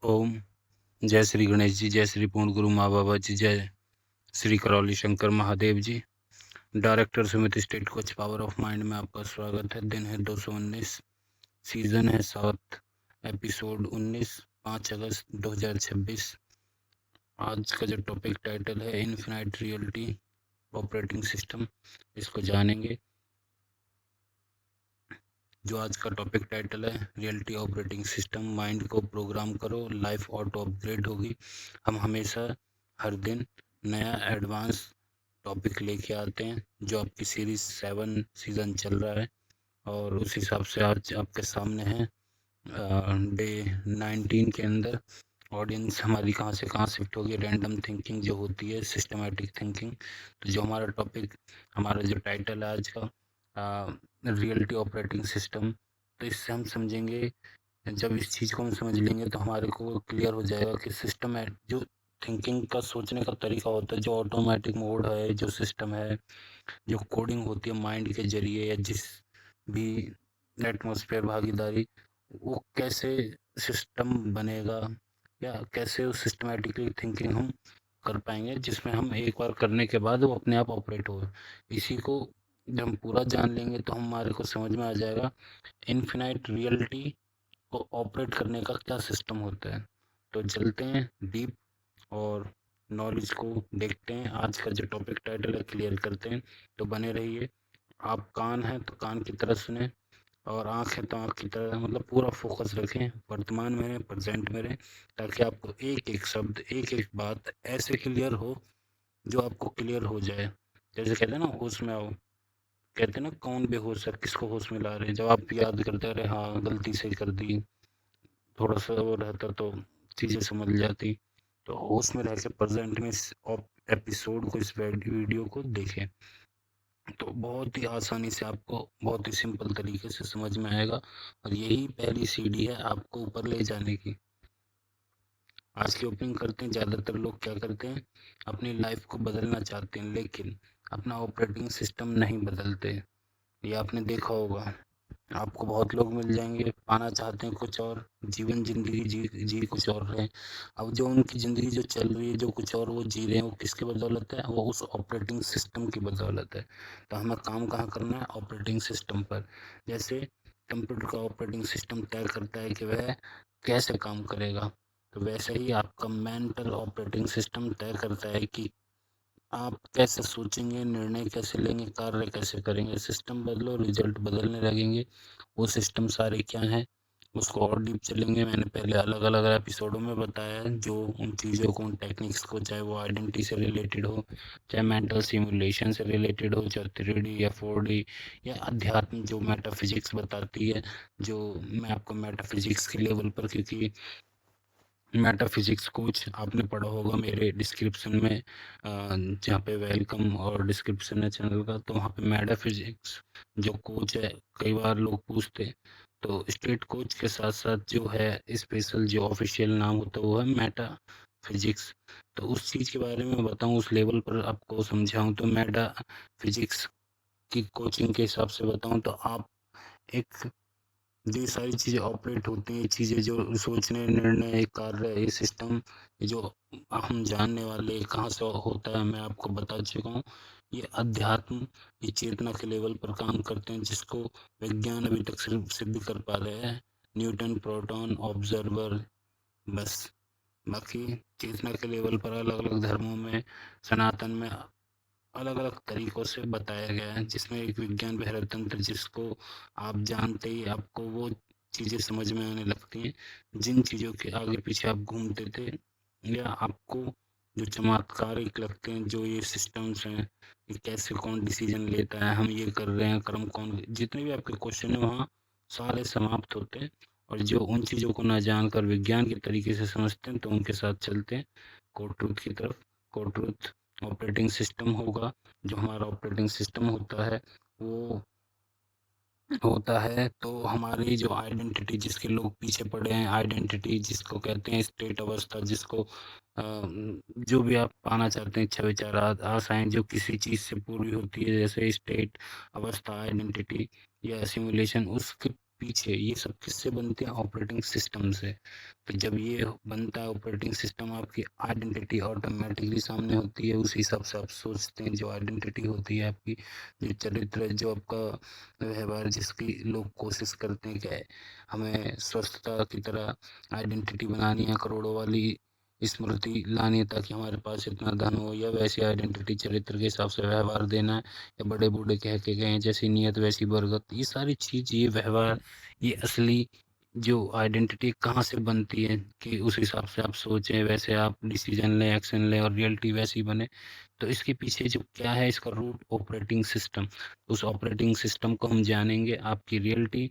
ओम जय श्री गणेश जी, जय श्री पूर्ण गुरु माँ बाबा जी, जय श्री करौली शंकर महादेव जी। डायरेक्टर समिति state coach power of mind में आपका स्वागत है। दिन है 219, सीजन है 7, एपिसोड 19, 5 अगस्त 2026। आज का जो टॉपिक टाइटल है इनफिनाइट रियलिटी ऑपरेटिंग सिस्टम, इसको जानेंगे। जो आज का टॉपिक टाइटल है रियलिटी ऑपरेटिंग सिस्टम, माइंड को प्रोग्राम करो, लाइफ ऑटो अपग्रेड होगी। हम हमेशा हर दिन नया एडवांस टॉपिक लेके आते हैं। जो आपकी सीरीज 7 सीज़न चल रहा है और उस हिसाब से आज आपके सामने है डे 19 के अंदर ऑडियंस हमारी कहाँ से कहाँ शिफ्ट होगी। रैंडम थिंकिंग जो होती है, सिस्टमैटिक थिंकिंग। तो जो हमारा टॉपिक, हमारा जो टाइटल है आज का रियलिटी ऑपरेटिंग सिस्टम, तो इससे हम समझेंगे, जब इस चीज़ को हम समझ लेंगे तो हमारे को क्लियर हो जाएगा कि सिस्टम है, जो थिंकिंग का सोचने का तरीका होता है, जो ऑटोमेटिक मोड है, जो सिस्टम है, जो कोडिंग होती है माइंड के जरिए या जिस भी एटमॉस्फेयर भागीदारी, वो कैसे सिस्टम बनेगा या कैसे उस सिस्टमेटिकली थिंकिंग हम कर पाएंगे, जिसमें हम एक बार करने के बाद वो अपने आप ऑपरेट हो। इसी को जब हम पूरा जान लेंगे तो हमारे को समझ में आ जाएगा इनफिनाइट रियलिटी को ऑपरेट करने का क्या सिस्टम होता है। तो चलते हैं डीप और नॉलेज को देखते हैं। आज का जो टॉपिक टाइटल है क्लियर करते हैं, तो बने रहिए। आप कान हैं तो कान की तरह सुने और आँख है तो आँख की तरह, मतलब पूरा फोकस रखें, वर्तमान में रहें, प्रेजेंट में रहें, ताकि आपको एक एक शब्द, एक एक बात ऐसे क्लियर हो जो आपको क्लियर हो जाए। जैसे कहते हैं ना, होश में आओ। कहते हैं ना, कौन बेहोश है, किसको होश में ला रहे हैं। जब आप याद करते रहे, हाँ गलती से कर दी, थोड़ा सा वो रहता तो चीज़ें समझ जाती। तो होश में रह के प्रेजेंट में इस एपिसोड को, इस वीडियो को देखें, तो बहुत ही आसानी से आपको बहुत ही सिंपल तरीके से समझ में आएगा। और यही पहली सीढ़ी है आपको ऊपर ले जाने की। आज की ओपनिंग करते हैं। ज़्यादातर लोग क्या करते हैं, अपनी लाइफ को बदलना चाहते हैं लेकिन अपना ऑपरेटिंग सिस्टम नहीं बदलते। ये आपने देखा होगा। आपको बहुत लोग मिल जाएंगे, पाना चाहते हैं कुछ और, जीवन ज़िंदगी जी जी कुछ और रहे। अब जो उनकी ज़िंदगी जो चल रही है, जो कुछ और वो जी रहे हैं, वो किसकी बदौलत है? वो उस ऑपरेटिंग सिस्टम की बदौलत है। तो हमें काम कहाँ करना है? ऑपरेटिंग सिस्टम पर। जैसे कंप्यूटर का ऑपरेटिंग सिस्टम तय करता है कि वह कैसे काम करेगा, तो वैसे ही आपका मेंटल ऑपरेटिंग सिस्टम तय करता है कि आप कैसे सोचेंगे, निर्णय कैसे लेंगे, कार्य कैसे करेंगे। सिस्टम बदलो, रिजल्ट बदलने लगेंगे। वो सिस्टम सारे क्या हैं, उसको और डीप चलेंगे। मैंने पहले अलग अलग एपिसोडों में बताया है, जो उन चीज़ों को, उन टेक्निक्स को, चाहे वो आइडेंटिटी से रिलेटेड हो, चाहे मेंटल सिमुलेशन से रिलेटेड हो, चाहे 3D या 4D या अध्यात्म जो मेटाफिजिक्स बताती है। जो मैं आपको मेटाफिजिक्स के लेवल पर, क्योंकि मेटाफिजिक्स कोच आपने पढ़ा होगा मेरे डिस्क्रिप्शन में, जहाँ पे वेलकम और डिस्क्रिप्शन है चैनल का, तो वहाँ पे मेटाफिजिक्स जो कोच है, कई बार लोग पूछते हैं। तो स्टेट कोच के साथ साथ जो है स्पेशल जो ऑफिशियल नाम होता है वो है मेटा फिजिक्स। तो उस चीज़ के बारे में बताऊँ, उस लेवल पर आपको समझाऊँ, तो मेटा फिजिक्स की कोचिंग के हिसाब से बताऊँ तो आप एक, ये सारी चीज़ें ऑपरेट होती हैं, चीज़ें जो सोचने, निर्णय, कार्य, ये सिस्टम, ये जो हम जानने वाले कहाँ से होता है, मैं आपको बता चुका हूँ। ये अध्यात्म, ये चेतना के लेवल पर काम करते हैं, जिसको विज्ञान अभी तक सिर्फ सिद्ध कर पा रहे हैं। न्यूटन, प्रोटॉन, ऑब्जर्वर, बस। बाकी चेतना के लेवल पर अलग अलग धर्मों में, सनातन में अलग अलग तरीकों से बताया गया है, जिसमें एक विज्ञान बहिर्य तंत्र, जिसको आप जानते ही आपको वो चीज़ें समझ में आने लगती हैं, जिन चीज़ों के आगे पीछे आप घूमते थे, या आपको जो चमत्कारिक लगते हैं, जो ये सिस्टम्स हैं कि कैसे कौन डिसीजन लेता है, हम ये कर रहे हैं, कर्म कौन, जितने भी आपके क्वेश्चन है वहाँ सारे समाप्त होते हैं। और जो उन चीज़ों को ना जानकर विज्ञान के तरीके से समझते हैं, तो उनके साथ चलते हैं कोर ट्रूथ की तरफ। कोर ट्रूथ ऑपरेटिंग सिस्टम होगा। जो हमारा ऑपरेटिंग सिस्टम होता है वो होता है तो हमारी जो आइडेंटिटी, जिसके लोग पीछे पड़े हैं, आइडेंटिटी जिसको कहते हैं, स्टेट अवस्था जिसको जो भी आप पाना चाहते हैं, इच्छा विचार आशाएं जो किसी चीज़ से पूरी होती है, जैसे स्टेट अवस्था, आइडेंटिटी या सिमुलेशन, उसके पीछे ये सब किससे बनते हैं? ऑपरेटिंग सिस्टम से। तो जब ये बनता है ऑपरेटिंग सिस्टम, आपकी आइडेंटिटी ऑटोमेटिकली सामने होती है, उस हिसाब से आप सोचते हैं। जो आइडेंटिटी होती है आपकी, जो चरित्र है, जो आपका व्यवहार, जिसकी लोग कोशिश करते हैं कि हमें स्वस्थता की तरह आइडेंटिटी बनानी है, करोड़ों वाली स्मृति लानी है, ताकि हमारे पास इतना धन हो, या वैसी आइडेंटिटी चरित्र के हिसाब से व्यवहार देना है, या बड़े बूढ़े कह के गए जैसी नीयत वैसी बरगद। ये सारी चीज़, ये व्यवहार, ये असली जो आइडेंटिटी कहाँ से बनती है कि उस हिसाब से आप सोचें, वैसे आप डिसीजन लें, एक्शन लें और रियलिटी वैसी बने। तो इसके पीछे जो क्या है, इसका रूट ऑपरेटिंग सिस्टम। उस ऑपरेटिंग सिस्टम को हम जानेंगे। आपकी रियलिटी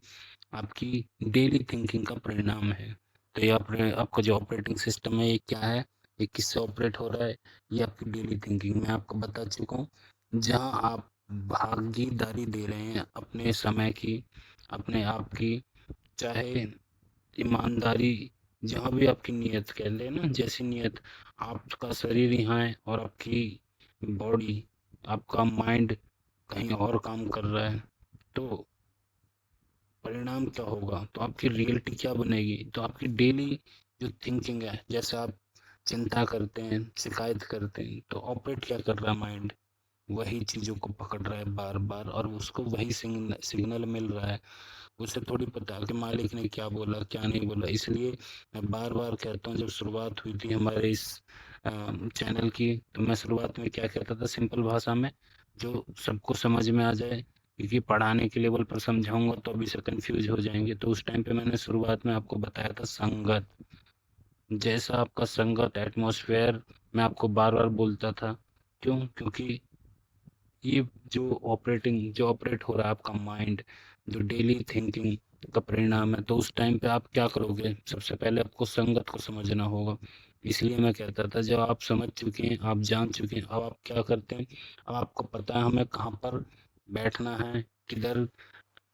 आपकी डेली थिंकिंग का परिणाम है। तो ये आपका जो ऑपरेटिंग सिस्टम है, ये क्या है, ये किससे ऑपरेट हो रहा है? ये आपकी डेली थिंकिंग, मैं आपको बता चुका हूँ। जहाँ आप भागीदारी दे रहे हैं अपने समय की, अपने आप की, चाहे ईमानदारी, जहाँ भी आपकी नीयत कह लेना, जैसी नीयत, आपका शरीर यहाँ है और आपकी बॉडी, आपका माइंड कहीं और काम कर रहा है, तो परिणाम क्या होगा? तो आपकी रियलिटी क्या बनेगी? तो आपकी डेली जो थिंकिंग है, जैसे आप चिंता करते हैं, शिकायत करते हैं, तो ऑपरेट क्या कर रहा है माइंड? वही चीज़ों को पकड़ रहा है बार बार, और उसको वही सिग्नल मिल रहा है। उसे थोड़ी पता कि मालिक ने क्या बोला, क्या नहीं बोला। इसलिए मैं बार बार कहता हूँ, जब शुरुआत हुई थी हमारे इस चैनल की, तो मैं शुरुआत में क्या कहता था, सिंपल भाषा में, जो सबको समझ में आ जाए, क्योंकि पढ़ाने के लेवल पर समझाऊंगा तो अभी से कंफ्यूज हो जाएंगे। तो उस टाइम पे मैंने शुरुआत में आपको बताया था, संगत। जैसा आपका संगत एटमॉस्फेयर, मैं आपको बार बार बोलता था। क्यों? क्योंकि ये जो ऑपरेट हो रहा है आपका माइंड, जो डेली थिंकिंग का परिणाम है। तो उस टाइम पे आप क्या करोगे? सबसे पहले आपको संगत को समझना होगा। इसलिए मैं कहता था, जब आप समझ चुके हैं, आप जान चुके हैं, अब आप क्या करते हैं? अब आपको पता है हमें कहाँ पर बैठना है, किधर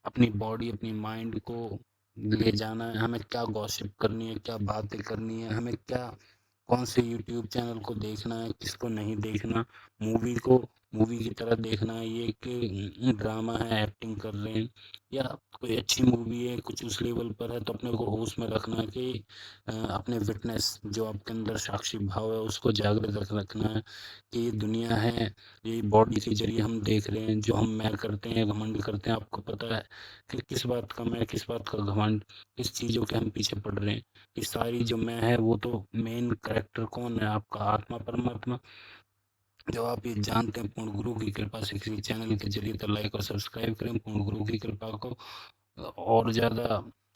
अपनी बॉडी, अपनी माइंड को ले जाना है, हमें क्या गॉसिप करनी है, क्या बातें करनी है, हमें क्या, कौन से यूट्यूब चैनल को देखना है, किसको नहीं देखना। मूवी को मूवी की तरह देखना है, ये कि ड्रामा है, एक्टिंग कर रहे हैं, या कोई अच्छी मूवी है, कुछ उस लेवल पर है, तो अपने को होश में रखना है कि अपने विटनेस, जो आपके अंदर साक्षी भाव है, उसको जागृत रखना है कि ये दुनिया है, ये बॉडी के जरिए हम देख रहे हैं। जो हम मैं करते हैं, घमंड करते हैं, आपको पता है कि किस बात का मैं, किस बात का घमंड, किस चीज़ों के हम पीछे पड़ रहे हैं। ये सारी जो मैं है, वो तो मेन करेक्टर कौन है? आपका आत्मा, परमात्मा। जब आप ये जानते हैं, पूर्ण गुरु की कृपा से, किसी चैनल के जरिए, तो लाइक और सब्सक्राइब करें। पूर्ण गुरु की कृपा को और ज़्यादा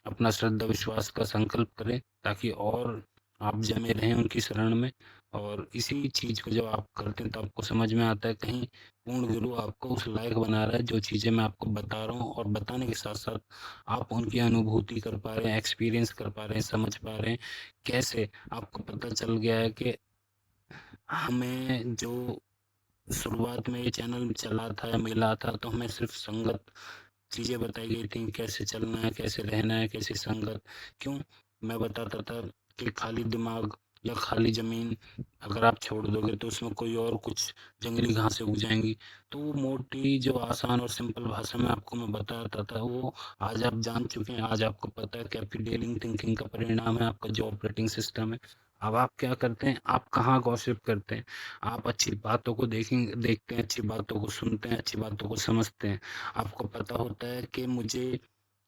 अपना श्रद्धा विश्वास का संकल्प करें, ताकि और आप जमे रहें उनकी शरण में। और इसी चीज़ को जब आप करते हैं, तो आपको समझ में आता है, कहीं पूर्ण गुरु आपको उस लायक बना रहा है, जो चीज़ें मैं आपको बता रहा हूँ, और बताने के साथ साथ आप उनकी अनुभूति कर पा रहे हैं, एक्सपीरियंस कर पा रहे हैं, समझ पा रहे हैं। कैसे? आपको पता चल गया है कि हमें जो शुरुआत में ये चैनल चला था या मिला था, तो हमें सिर्फ संगत चीज़ें बताई गई थी, कैसे चलना है, कैसे रहना है, कैसे संगत। क्यों? मैं बताता था कि खाली दिमाग या खाली ज़मीन अगर आप छोड़ दोगे, तो उसमें कोई और कुछ जंगली घासें उग जाएंगी। तो वो मोटी, जो आसान और सिंपल भाषा में आपको मैं बताता था, वो आज आप जान चुके हैं। आज आपको पता है कि आपकी डेली थिंकिंग का परिणाम है आपका जो ऑपरेटिंग सिस्टम है। अब आप क्या करते हैं? आप कहाँ गॉसिप करते हैं? आप अच्छी बातों को देखते हैं, अच्छी बातों को सुनते हैं, अच्छी बातों को समझते हैं। आपको पता होता है कि मुझे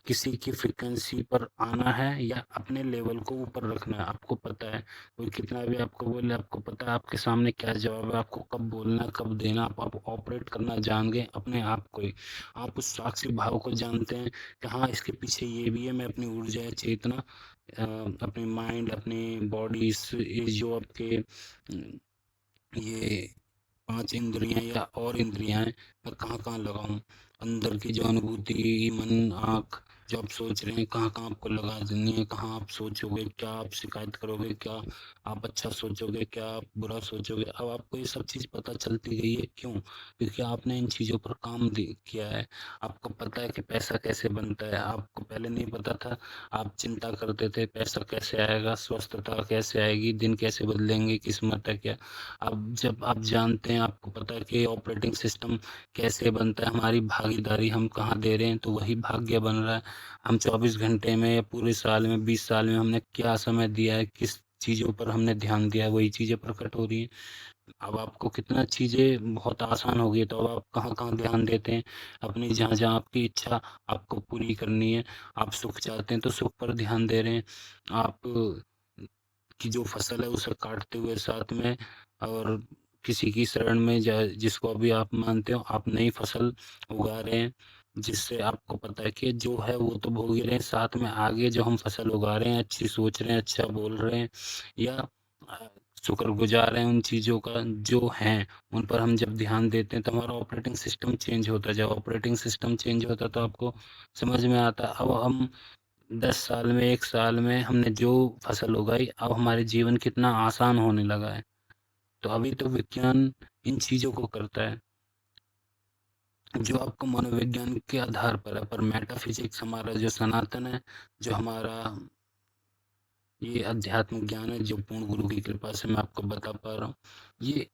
किसी की फ्रीक्वेंसी पर आना है या अपने लेवल को ऊपर रखना है। आपको पता है, कोई कितना भी आपको बोले, आपको पता है आपके सामने क्या जवाब है, आपको कब बोलना है, कब देना। आप ऑपरेट करना जान गए अपने आप को ही। आप उस साक्षी भाव को जानते हैं कि हाँ, इसके पीछे ये भी है। मैं अपनी ऊर्जा है, चेतना, अपने माइंड, अपनी बॉडी, ये जो आपके ये 5 इंद्रियाँ या और इंद्रियाँ हैं, मैं कहाँ-कहाँ लगाऊँ? अंदर की जो अनुभूति, मन, आँख, जो आप सोच रहे हैं, कहाँ-कहाँ आपको लगा देनी है? कहाँ आप सोचोगे? क्या आप शिकायत करोगे? क्या आप अच्छा सोचोगे? क्या आप बुरा सोचोगे? अब आपको ये सब चीज़ पता चलती गई है। क्यों? क्योंकि आपने इन चीज़ों पर काम किया है। आपको पता है कि पैसा कैसे बनता है। आपको पहले नहीं पता था। आप चिंता करते थे, पैसा कैसे आएगा? स्वस्थता कैसे आएगी? दिन कैसे बदलेंगे? किस्मत है क्या? अब जब आप जानते हैं, आपको पता है कि ऑपरेटिंग सिस्टम कैसे बनता है, हमारी भागीदारी हम कहाँ दे रहे हैं, तो वही भाग्य बन रहा है। हम 24 घंटे में या पूरे साल में 20 साल में हमने क्या समय दिया है, किस चीज़ों पर हमने ध्यान दिया है, वही चीज़ें प्रकट हो रही हैं। अब आपको कितना चीज़ें बहुत आसान हो गई, तो अब आप कहाँ-कहाँ ध्यान देते हैं, अपनी जहाँ-जहाँ आपकी इच्छा आपको पूरी करनी है, आप सुख चाहते हैं तो सुख पर ध्यान दे रहे हैं। आप की जो फसल है उसे काटते हुए साथ में, और किसी की शरण में जिसको अभी आप मानते हो, आप नई फसल उगा रहे हैं, जिससे आपको पता है कि जो है वो तो भोग ही रहे हैं, साथ में आगे जो हम फसल उगा रहे हैं, अच्छी सोच रहे हैं, अच्छा बोल रहे हैं, या शुक्रगुजार हैं उन चीज़ों का जो हैं, उन पर हम जब ध्यान देते हैं तो हमारा ऑपरेटिंग सिस्टम चेंज होता है। जब ऑपरेटिंग सिस्टम चेंज होता है तो आपको समझ में आता है, अब हम 10 साल में, 1 साल में हमने जो फसल उगाई, अब हमारे जीवन कितना आसान होने लगा है। तो अभी तो विज्ञान इन चीज़ों को करता है, जो आपको मनोविज्ञान के आधार पर है, पर मेटाफिज़िक्स हमारा जो सनातन है, जो हमारा ये अध्यात्म ज्ञान है, जो पूर्ण गुरु की कृपा से मैं आपको बता पा रहा हूँ, ये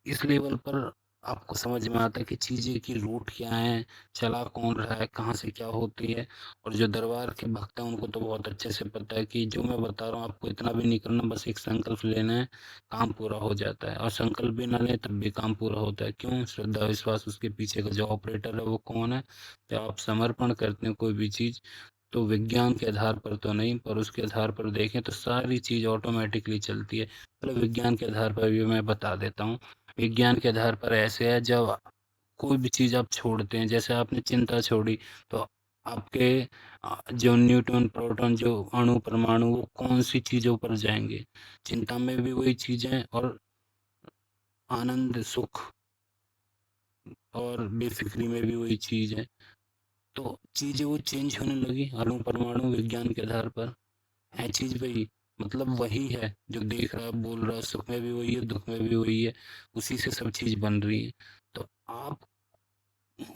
इस लेवल पर आपको समझ में आता है कि चीज़ें की रूट क्या है, चला कौन रहा है, कहाँ से क्या होती है। और जो दरबार के भक्त हैं उनको तो बहुत अच्छे से पता है कि जो मैं बता रहा हूँ आपको इतना भी नहीं करना, बस एक संकल्प लेना है, काम पूरा हो जाता है। और संकल्प भी ना लें तब भी काम पूरा होता है। क्यों? श्रद्धा विश्वास, उसके पीछे का जो ऑपरेटर है वो कौन है। जब आप समर्पण करते हैं कोई भी चीज़, तो विज्ञान के आधार पर तो नहीं, पर उसके आधार पर देखें तो सारी चीज़ ऑटोमेटिकली चलती है। चलो विज्ञान के आधार पर भी मैं बता देता हूँ। विज्ञान के आधार पर ऐसे है, जब कोई भी चीज़ आप छोड़ते हैं, जैसे आपने चिंता छोड़ी, तो आपके जो न्यूट्रॉन, प्रोटॉन, जो अणु, परमाणु, वो कौन-सी चीज़ों पर जाएँगे? चिंता में भी वही चीज़ें, और आनंद, सुख और बेफ़िक्री में भी वही चीज़ है। तो चीज़ें वो चेंज होने लगी, अणु, परमाणु विज्ञान के आधार पर। है चीज़ वही, मतलब वही है, जो देख रहा है, बोल रहा है, सुख में भी वही है, दुःख में भी वही है, उसी से सब चीज़ बन रही है। तो आप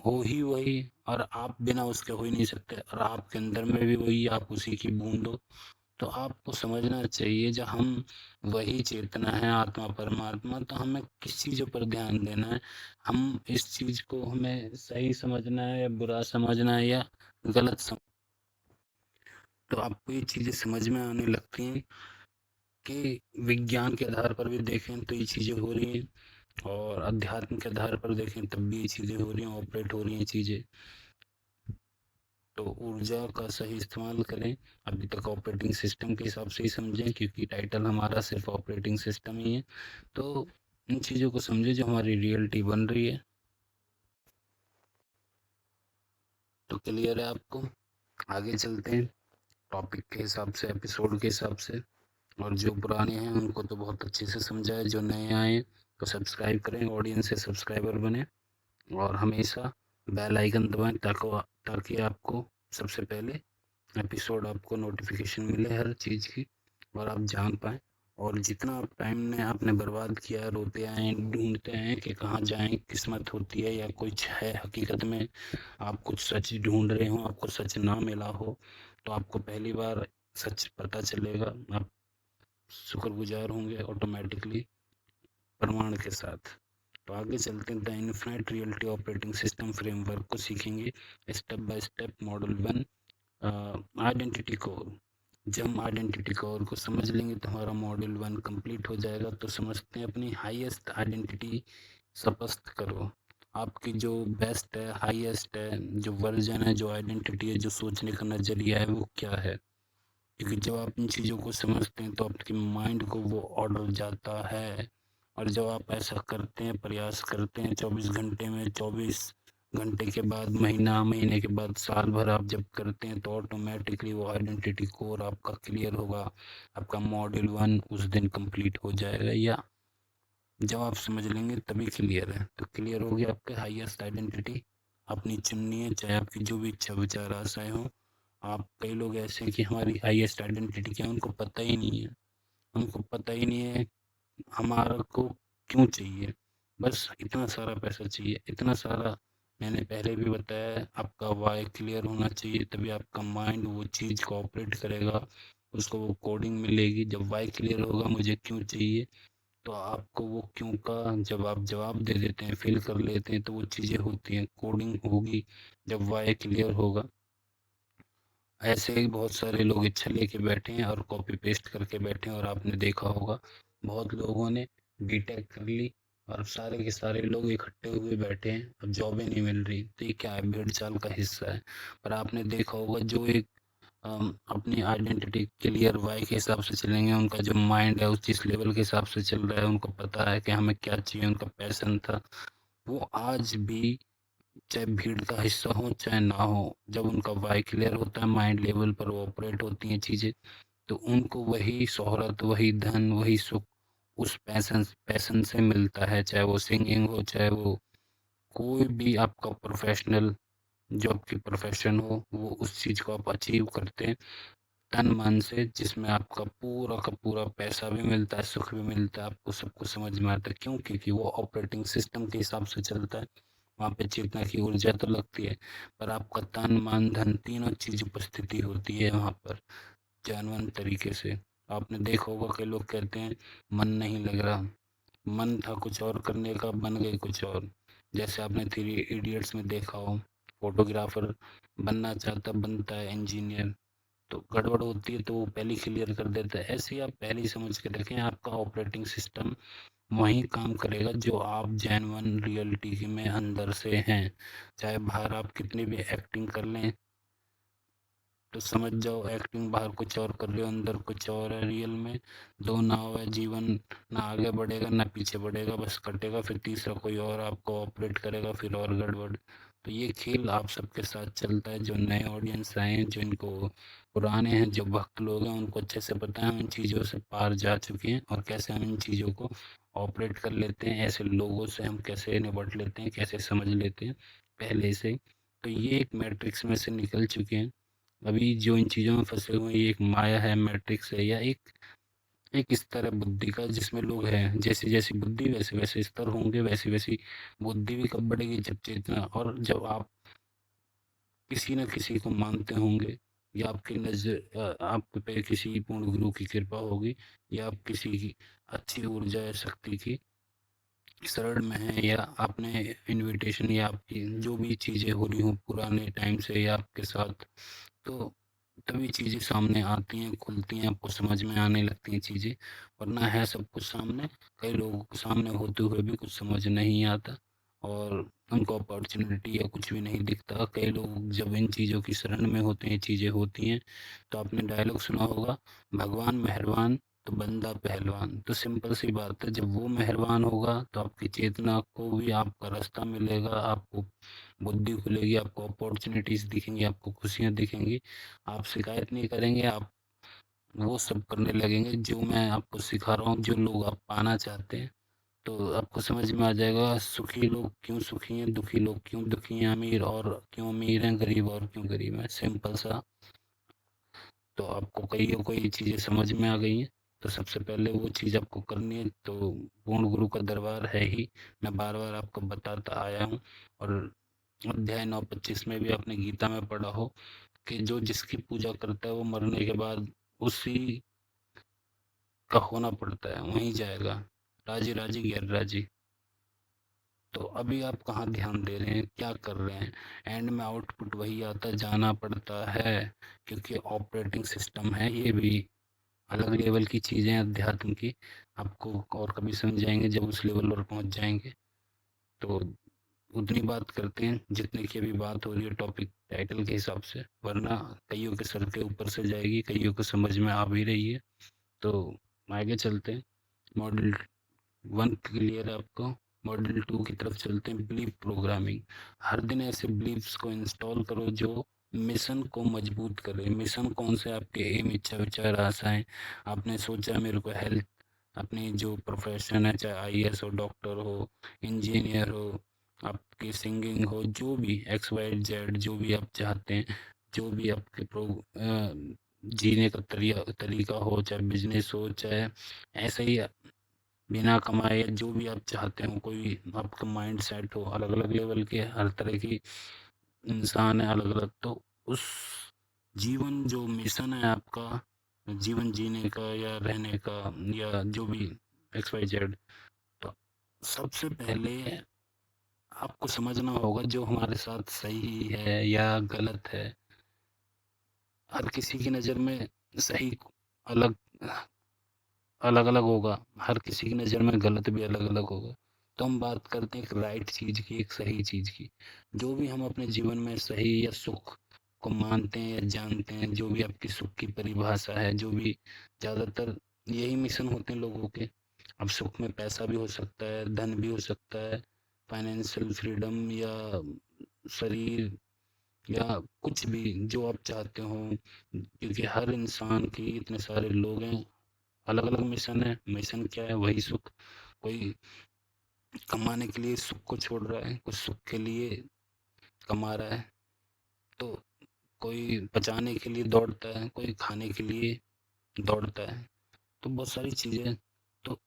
हो ही वही, और आप बिना उसके हो ही नहीं सकते, और आपके अंदर में भी वही, आप उसी की बूँद हो। तो आपको समझना चाहिए, जब हम वही चेतना है, आत्मा, परमात्मा, तो हमें किस चीज़ों पर ध्यान देना है। हम इस चीज़ को हमें सही समझना है या बुरा समझना है या गलत तो आपको ये चीज़ें समझ में आने लगती हैं कि विज्ञान के आधार पर भी देखें तो ये चीज़ें हो रही हैं, और अध्यात्म के आधार पर देखें तब भी ये चीज़ें हो रही हैं, ऑपरेट हो रही हैं चीज़ें। तो ऊर्जा का सही इस्तेमाल करें। अभी तक ऑपरेटिंग सिस्टम के हिसाब से ही समझें, क्योंकि टाइटल हमारा सिर्फ ऑपरेटिंग सिस्टम ही है। तो इन चीज़ों को समझें जो हमारी रियलिटी बन रही है। तो क्लियर है आपको? आगे चलते हैं टॉपिक के हिसाब से, एपिसोड के हिसाब से। और जो पुराने हैं उनको तो बहुत अच्छे से समझा है, जो नए आए तो सब्सक्राइब करें, ऑडियंस से सब्सक्राइबर बने, और हमेशा बेल आइकन दबाएं, ताकि आपको सबसे पहले एपिसोड, आपको नोटिफिकेशन मिले हर चीज़ की, और आप जान पाएँ। और जितना आप टाइम ने आपने बर्बाद किया, रोते आए, ढूंढते हैं कि कहाँ जाएं, किस्मत होती है या कुछ है हकीकत में, आप कुछ सच ढूंढ रहे हो, आपको सच ना मिला हो, तो आपको पहली बार सच पता चलेगा, आप शुक्रगुजार होंगे ऑटोमेटिकली, प्रमाण के साथ। तो आगे चलते हैं, the infinite reality operating system framework को सीखेंगे, step by step. Model 1, identity core. जब हम आइडेंटिटी कोर को समझ लेंगे तो हमारा मॉड्यूल 1 कंप्लीट हो जाएगा। तो समझते हैं, अपनी हाईएस्ट आइडेंटिटी स्पष्ट करो। आपकी जो बेस्ट है, हाईएस्ट है, जो वर्जन है, जो आइडेंटिटी है, जो सोचने का नज़रिया है, वो क्या है। क्योंकि जब आप इन चीज़ों को समझते हैं तो आपके माइंड को वो ऑर्डर जाता है। और जब आप ऐसा करते हैं, प्रयास करते हैं, 24 घंटे में, 24 घंटे के बाद महीना, महीने के बाद साल भर आप जब करते हैं, तो ऑटोमेटिकली वो आइडेंटिटी कोर आपका क्लियर होगा। आपका मॉड्यूल 1 उस दिन कंप्लीट हो जाएगा, या जब आप समझ लेंगे तभी क्लियर है। तो क्लियर होगी आपके हाईएस्ट आइडेंटिटी, अपनी चुननी है, चाहे आपकी जो भी इच्छा, विचार, आशाएं हो। आप, कई लोग ऐसे हैं कि हमारी हाईएस्ट आइडेंटिटी क्या है, उनको पता ही नहीं है। उनको पता ही नहीं है हमारा को क्यों चाहिए। बस इतना सारा पैसा चाहिए, इतना सारा। मैंने पहले भी बताया है, आपका वाई क्लियर होना चाहिए, तभी आपका माइंड वो चीज़ को ऑपरेट करेगा, उसको वो कोडिंग मिलेगी। जब वाई क्लियर होगा, मुझे क्यों चाहिए, तो आपको वो क्यों का जब आप जवाब दे देते हैं, फ़िल कर लेते हैं, तो वो चीज़ें होती हैं। कोडिंग होगी जब व्हाय क्लियर होगा। ऐसे ही बहुत सारे लोग इच्छा लेके बैठे हैं और कॉपी पेस्ट करके बैठे हैं, और आपने देखा होगा बहुत लोगों ने बीटेक कर ली और सारे के सारे लोग इकट्ठे हुए बैठे हैं, अब जॉबें नहीं मिल रही। तो ये क्या है? भेड़-चाल का हिस्सा है। पर आपने देखा होगा जो एक अपनी आइडेंटिटी क्लियर व्हाय के हिसाब से चलेंगे, उनका जो माइंड है उस जिस लेवल के हिसाब से चल रहा है, उनको पता है कि हमें क्या चाहिए, उनका पैशन था, वो आज भी चाहे भीड़ का हिस्सा हो चाहे ना हो, जब उनका व्हाय क्लियर होता है, माइंड लेवल पर वो ऑपरेट होती हैं चीज़ें, तो उनको वही शोहरत, वही धन, वही सुख उस पैशन पैशन से मिलता है। चाहे वो सिंगिंग हो, चाहे वो कोई भी आपका प्रोफ़ेशनल जो आपकी प्रोफ़ेशन हो, वो उस चीज़ को आप अचीव करते हैं तन-मन से, जिसमें आपका पूरा का पूरा पैसा भी मिलता है, सुख भी मिलता है, आपको सब कुछ समझ में आता है। क्यों? क्योंकि वो ऑपरेटिंग सिस्टम के हिसाब से चलता है। वहाँ पे चेतना की ऊर्जा तो लगती है, पर आपका तन, मन, धन तीनों चीज़ उपस्थिति होती है वहाँ पर, जेन्युइन तरीके से। आपने देखा होगा कई लोग कहते हैं, मन नहीं लग रहा, मन था कुछ और करने का, बन गए कुछ और। जैसे आपने थ्री इडियट्स में देखा हो, फ़ोटोग्राफ़र बनना चाहता, बनता है इंजीनियर। तो गड़बड़ होती है तो वो पहले ही क्लियर कर देता है। ऐसे ही आप पहले ही समझ के रखें, आपका ऑपरेटिंग सिस्टम वही काम करेगा जो आप जेन्युइन रियलिटी में अंदर से हैं। चाहे बाहर आप कितनी भी एक्टिंग कर लें, तो समझ जाओ एक्टिंग बाहर कुछ और कर रहे हो, अंदर कुछ और है। रियल में दो नाव है, जीवन ना आगे बढ़ेगा ना पीछे बढ़ेगा, बस कटेगा, फिर तीसरा कोई और आपको ऑपरेट करेगा, फिर और गड़बड़। तो ये खेल आप सबके साथ चलता है। जो नए ऑडियंस आए हैं, जो इनको पुराने हैं, जो भक्त लोग हैं, उनको अच्छे से पता है हम इन चीज़ों से पार जा चुके हैं और कैसे हम इन चीज़ों को ऑपरेट कर लेते हैं। ऐसे लोगों से हम कैसे निपट लेते हैं, कैसे समझ लेते हैं पहले से। तो ये एक मैट्रिक्स में से निकल चुके हैं। अभी जो इन चीज़ों में फँसे हुए हैं, ये एक माया है, मैट्रिक्स है, या एक एक स्तर है बुद्धि का, जिसमें लोग हैं। जैसी-जैसी बुद्धि वैसे-वैसे स्तर होंगे, वैसी-वैसी बुद्धि भी कब बढ़ेगी, जब चेतना और जब आप किसी न किसी को मानते होंगे, या आपकी नज़र आप पे किसी पूर्ण गुरु की कृपा होगी, या आप किसी की अच्छी ऊर्जा या शक्ति की शरण में हैं, या आपने इन्विटेशन या आपकी जो भी चीज़ें हो रही हों पुराने टाइम से या आपके साथ, तो तभी चीज़ें सामने आती हैं, खुलती हैं, आपको समझ में आने लगती हैं चीज़ें। वरना है सब कुछ सामने, कई लोगों के सामने होते हुए भी कुछ समझ नहीं आता और उनको अपॉर्च्युनिटी या कुछ भी नहीं दिखता। कई लोग जब इन चीज़ों की शरण में होते हैं, चीज़ें होती हैं, तो आपने डायलॉग सुना होगा, भगवान मेहरबान तो बंदा पहलवान। तो सिंपल सी बात है, जब वो मेहरबान होगा तो आपकी चेतना को भी आपका रास्ता मिलेगा, आपको बुद्धि खुलेगी, आपको अपॉर्च्युनिटीज़ दिखेंगी, आपको खुशियाँ दिखेंगी। आप शिकायत नहीं करेंगे, आप वो सब करने लगेंगे जो मैं आपको सिखा रहा हूँ, जो लोग आप पाना चाहते हैं। तो आपको समझ में आ जाएगा सुखी लोग क्यों सुखी हैं, दुखी लोग क्यों दुखी हैं, अमीर और क्यों अमीर हैं, गरीब और क्यों गरीब हैं। सिंपल सा। तो आपको कइयों को ये चीज़ें समझ में आ गई हैं, तो सबसे पहले वो चीज़ आपको करनी है। तो पूर्ण गुरु का दरबार है ही, मैं बार-बार आपको बताता आया हूँ। और अध्याय 9:25 में भी आपने गीता में पढ़ा हो कि जो जिसकी पूजा करता है वो मरने के बाद उसी का होना पड़ता है, वहीं जाएगा। राजी राजी गैर राजी। तो अभी आप कहाँ ध्यान दे रहे हैं, क्या कर रहे हैं? एंड में आउटपुट वही आता है, जाना पड़ता है, क्योंकि ऑपरेटिंग सिस्टम है ये भी। अलग लेवल की चीज़ें हैं अध्यात्म की, आपको और कभी समझाएँगे जब उस लेवल पर पहुँच जाएँगे। तो उतनी बात करते हैं जितने की अभी बात हो रही है टॉपिक टाइटल के हिसाब से, वरना कइयों के सर के ऊपर से जाएगी, कइयों को समझ में आ भी रही है। तो आगे चलते हैं। मॉडल 1 क्लियर है आपको, मॉडल 2 की तरफ चलते हैं, बिलीफ प्रोग्रामिंग। हर दिन ऐसे बिलीफ्स को इंस्टॉल करो जो मिशन को मजबूत करे। मिशन कौन से? आपके एम, इच्छा, विचार, आशाएँ। आपने सोचा मेरे को हेल्थ, अपनी जो प्रोफ़ेशन है, चाहे आईएएस हो, डॉक्टर हो, इंजीनियर हो, आपकी सिंगिंग हो, जो भी एक्स, वाई, जेड जो भी आप चाहते हैं, जो भी आपके जीने का तरीका हो, चाहे बिज़नेस हो, चाहे ऐसे ही बिना कमाए जो भी आप चाहते हो, कोई आपका माइंड सेट हो, अलग-अलग लेवल के हर तरह की इंसान है अलग-अलग। तो उस जीवन जो मिशन है आपका, जीवन जीने का या रहने का, या जो भी XYZ। तो सबसे पहले आपको समझना होगा जो हमारे साथ सही है या गलत है। हर किसी की नज़र में सही अलग अलग-अलग होगा, हर किसी की नज़र में गलत भी अलग-अलग होगा। तो हम बात करते हैं एक राइट चीज़ की, एक सही चीज़ की। जो भी हम अपने जीवन में सही या सुख को मानते हैं या जानते हैं, जो भी आपकी सुख की परिभाषा है, जो भी ज़्यादातर यही मिशन होते हैं लोगों के। अब सुख में पैसा भी हो सकता है, धन भी हो सकता है, फाइनेंशियल फ्रीडम या शरीर या कुछ भी जो आप चाहते हो। क्योंकि हर इंसान की इतने सारे लोग हैं, अलग-अलग मिशन है। मिशन क्या है? वही सुख। कोई कमाने के लिए सुख को छोड़ रहा है, कुछ सुख के लिए कमा रहा है। तो कोई बचाने के लिए दौड़ता है, कोई खाने के लिए दौड़ता है। तो बहुत सारी चीज़ें। तो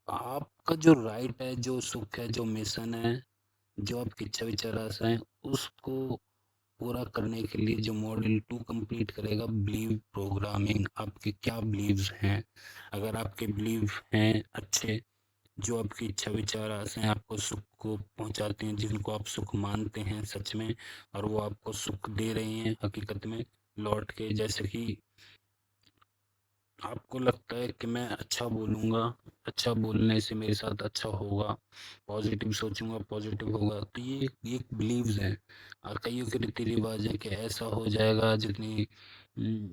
आपका जो राइट है, जो सुख है, जो मिशन है, जो आपकी इच्छा विचार आशा है, उसको पूरा करने के लिए जो मॉड्यूल 2 कंप्लीट करेगा, बिलीव प्रोग्रामिंग। आपके क्या बिलीव्स हैं? अगर आपके बिलीव हैं अच्छे, जो आपकी इच्छा विचार आशाएँ आपको सुख को पहुँचाती हैं, जिनको आप सुख मानते हैं सच में, और वो आपको सुख दे रही हैं हकीकत में लौट के। जैसे कि आपको लगता है कि मैं अच्छा बोलूँगा, अच्छा बोलने से मेरे साथ अच्छा होगा, पॉज़िटिव सोचूँगा, पॉज़िटिव होगा। तो ये एक बिलीव्स हैं। कइयों के रीति-रिवाज़ हैं कि ऐसा हो जाएगा, जितनी उम,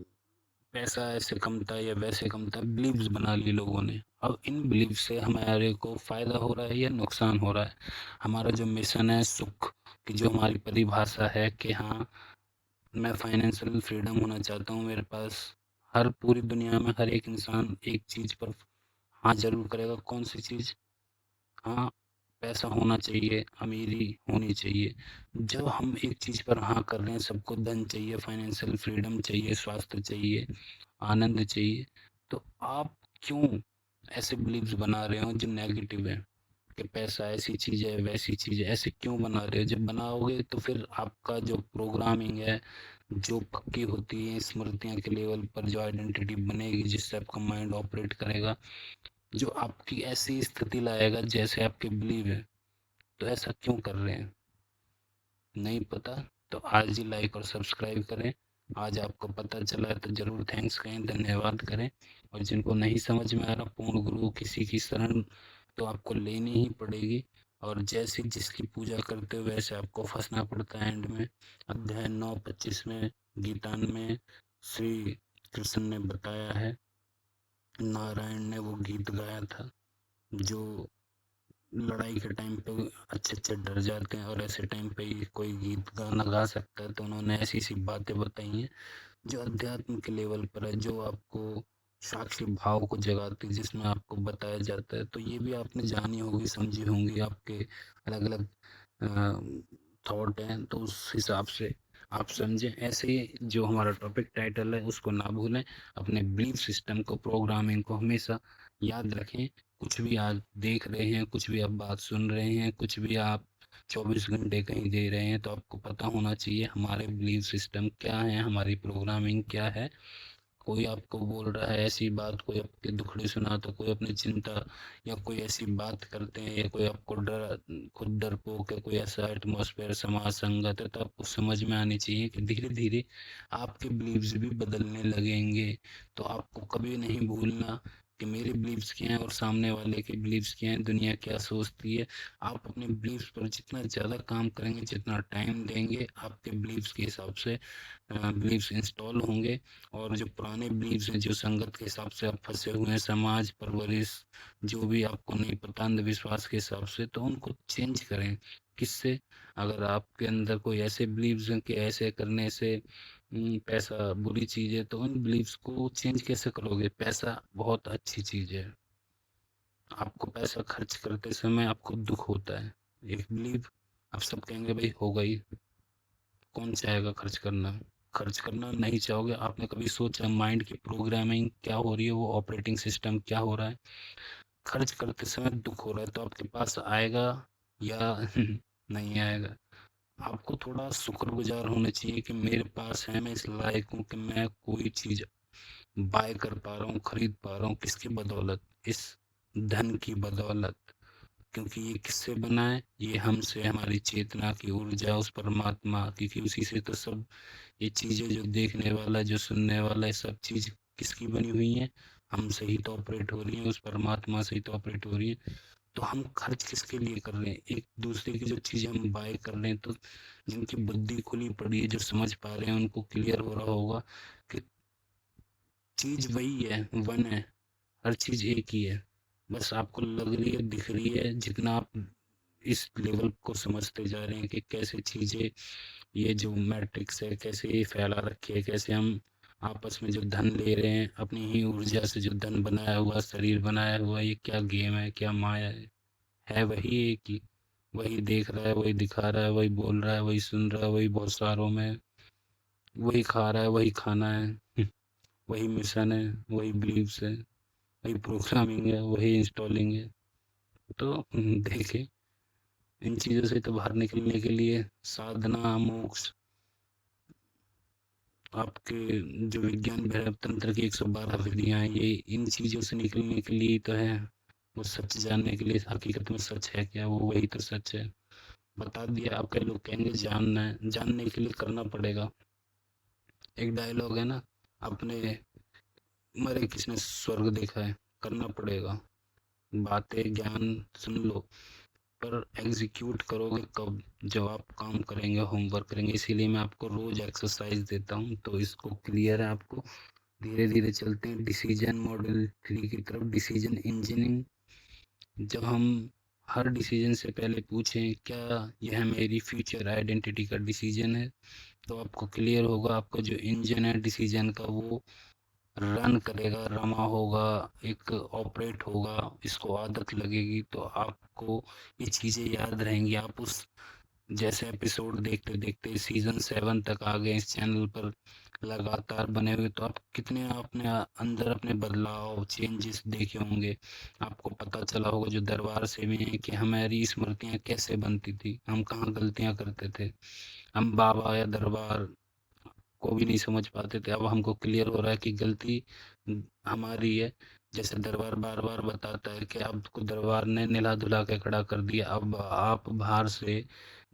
पैसा ऐसे कमता है या वैसे कमता है, बिलीव्स बना लिए लोगों ने। अब इन बिलीव से हमारे को फ़ायदा हो रहा है या नुकसान हो रहा है? हमारा जो मिशन है सुख की, जो हमारी परिभाषा है कि हाँ, मैं फाइनेंशियल फ्रीडम होना चाहता हूँ मेरे पास। हर पूरी दुनिया में हर एक इंसान एक चीज़ पर हाँ ज़रूर करेगा। कौन-सी चीज़? हाँ, पैसा होना चाहिए, अमीरी होनी चाहिए। जब हम एक चीज़ पर हाँ कर रहे हैं, सबको धन चाहिए, फाइनेंशियल फ्रीडम चाहिए, स्वास्थ्य चाहिए, आनंद चाहिए, तो आप क्यों ऐसे बिलीव्स बना रहे हो जो नेगेटिव है? कि पैसा ऐसी चीज़ है, वैसी चीज़ है, ऐसे क्यों बना रहे हो? जब बनाओगे तो फिर आपका जो प्रोग्रामिंग है, जो पक्की होती है स्मृतियाँ के लेवल पर जो आइडेंटिटी बनेगी, जिससे आपका माइंड ऑपरेट करेगा, जो आपकी ऐसी स्थिति लाएगा जैसे आपके बिलीव है। तो ऐसा क्यों कर रहे हैं? नहीं पता? तो आज ही लाइक और सब्सक्राइब करें। आज आपको पता चला है तो ज़रूर थैंक्स कहें, धन्यवाद करें। और जिनको नहीं समझ में आ रहा, पूर्ण गुरु किसी की शरण तो आपको लेनी ही पड़ेगी। और जैसे जिसकी पूजा करते हो वैसे आपको फँसना पड़ता है एंड में। अध्याय 9:25 में गीता में श्री कृष्ण ने बताया है, नारायण ने वो गीत गाया था, जो लड़ाई के टाइम पे अच्छे-अच्छे डर जाते हैं और ऐसे टाइम पे ही कोई गीत गाना गा सकता है। तो उन्होंने ऐसी-ऐसी बातें बताई हैं जो अध्यात्म के लेवल पर है, जो आपको साक्षी भाव को जगाती है, जिसमें आपको बताया जाता है। तो ये भी आपने जानी होगी, समझी होंगी। आपके अलग-अलग थॉट हैं, तो उस हिसाब से आप समझें। ऐसे ही जो हमारा टॉपिक टाइटल है उसको ना भूलें। अपने बिलीफ सिस्टम को, प्रोग्रामिंग को हमेशा याद रखें। कुछ भी आप देख रहे हैं, कुछ भी आप बात सुन रहे हैं, कुछ भी आप 24 घंटे कहीं दे रहे हैं, तो आपको पता होना चाहिए हमारे बिलीफ सिस्टम क्या है, हमारी प्रोग्रामिंग क्या है। कोई आपको बोल रहा है ऐसी बात, कोई आपकी दुखड़ी सुनाता, कोई अपनी चिंता या कोई ऐसी बात करते हैं, या कोई आपको खुद डरपोक है, कोई ऐसा एटमॉस्फेयर समाज संगत है, तो आपको समझ में आनी चाहिए कि धीरे-धीरे आपके बिलीव्स भी बदलने लगेंगे। तो आपको कभी नहीं भूलना कि मेरे बिलीव्स क्या हैं और सामने वाले के बिलीव्स क्या हैं, दुनिया क्या सोचती है। आप अपने बिलीव्स पर जितना ज़्यादा काम करेंगे, जितना टाइम देंगे, आपके बिलीव्स के हिसाब से बिलीव्स इंस्टॉल होंगे। और जो पुराने बिलीव्स हैं, जो संगत के हिसाब से आप फँसे हुए हैं, समाज, परवरिश, जो भी आपको नहीं पता, अंधविश्वास के हिसाब से, तो उनको चेंज करें। किससे? अगर आपके अंदर कोई ऐसे बिलीव्स हैं कि ऐसे करने से पैसा बुरी चीज़ है, तो उन बिलीव्स को चेंज कैसे करोगे? पैसा बहुत अच्छी चीज़ है। आपको पैसा खर्च करते समय आपको दुःख होता है। एक बिलीव, आप सब कहेंगे भई होगा ही, कौन चाहेगा खर्च करना? खर्च करना नहीं चाहोगे। आपने कभी सोचा माइंड की प्रोग्रामिंग क्या हो रही है, वो ऑपरेटिंग सिस्टम क्या हो रहा है? खर्च करते समय दुःख हो रहा है तो आपके पास आएगा या नहीं आएगा? आपको थोड़ा शुक्रगुज़ार होना चाहिए कि मेरे पास है, मैं इस लायक हूँ कि मैं कोई चीज़ बाय कर पा रहा हूँ, खरीद पा रहा हूँ। किसकी बदौलत? इस धन की बदौलत। क्योंकि ये किससे बना है? ये हमसे, हमारी चेतना की ऊर्जा, उस परमात्मा, क्योंकि उसी से तो सब ये चीज़ें, जो देखने वाला, जो सुनने वाला, ये सब चीज़ किसकी बनी हुई है? हमसे ही तो ऑपरेट हो रही है, उस परमात्मा से ही तो ऑपरेट हो रही है। तो हम खर्च किसके लिए कर रहे हैं? एक दूसरे की जो चीज़ें हम बाय कर रहे हैं, तो जिनकी बुद्धि खुली पड़ी है, जो समझ पा रहे हैं, उनको क्लियर हो रहा होगा कि चीज़ वही है, वन है, हर चीज़ एक ही है। बस आपको लग रही है, दिख रही है, जितना आप इस लेवल को समझते जा रहे हैं कि कैसे चीज़ें, ये जो मैट्रिक्स है, कैसे ये फैला रखी है, कैसे हम आपस में जो धन ले रहे हैं, अपनी ही ऊर्जा से जो धन बनाया हुआ, शरीर बनाया हुआ, ये क्या गेम है, क्या माया है वही एक ही। वही देख रहा है, वही दिखा रहा है, वही बोल रहा है, वही सुन रहा है, वही बहुत सारों में, वही खा रहा है, वही खाना है। वही मिशन है, वही बिलीव्स है, वही प्रोग्रामिंग है, वही इंस्टॉलिंग है। तो देखे, इन चीज़ों से तो बाहर निकलने के लिए साधना, मोक्ष, आपके जो विज्ञान भैरव तंत्र की 112 विधियां हैं, ये इन चीज़ों से निकलने के लिए तो है। वो सच जानने के लिए, हकीकत में सच है क्या, वो वही तो सच है। बता दिया। आपके लोग कहेंगे जानना है, जानने के लिए करना पड़ेगा। एक डायलॉग है ना, अपने मरे किसने स्वर्ग देखा है, करना पड़ेगा। बातें ज्ञान सुन लो, पर एग्जीक्यूट करोगे कब? जब आप काम करेंगे, होमवर्क करेंगे। इसीलिए मैं आपको रोज एक्सरसाइज देता हूँ, तो इसको क्लियर है आपको। धीरे धीरे चलते हैं डिसीजन मॉडल 3 की तरफ, डिसीजन इंजीनियरिंग। जब हम हर डिसीजन से पहले पूछें क्या यह मेरी फ्यूचर आइडेंटिटी का डिसीजन है, तो आपको क्लियर होगा आपका जो इंजन है डिसीजन का, वो रन करेगा, रमा होगा, एक ऑपरेट होगा। इसको आदत लगेगी तो आपको ये चीज़ें याद रहेंगी। आप उस जैसे एपिसोड देखते देखते सीजन 7 तक आ गए इस चैनल पर, लगातार बने हुए, तो आप कितने अपने अंदर अपने बदलाव, चेंजेस देखे होंगे। आपको पता चला होगा जो दरबार से भी हैं, कि हमारी स्मृतियाँ कैसे बनती थी, हम कहाँ गलतियाँ करते थे। हम बाबा या दरबार को भी नहीं समझ पाते थे। अब हमको क्लियर हो रहा है कि गलती हमारी है। जैसे दरबार बार बार बताता है कि आपको दरबार ने निला धुला के खड़ा कर दिया, अब आप बाहर से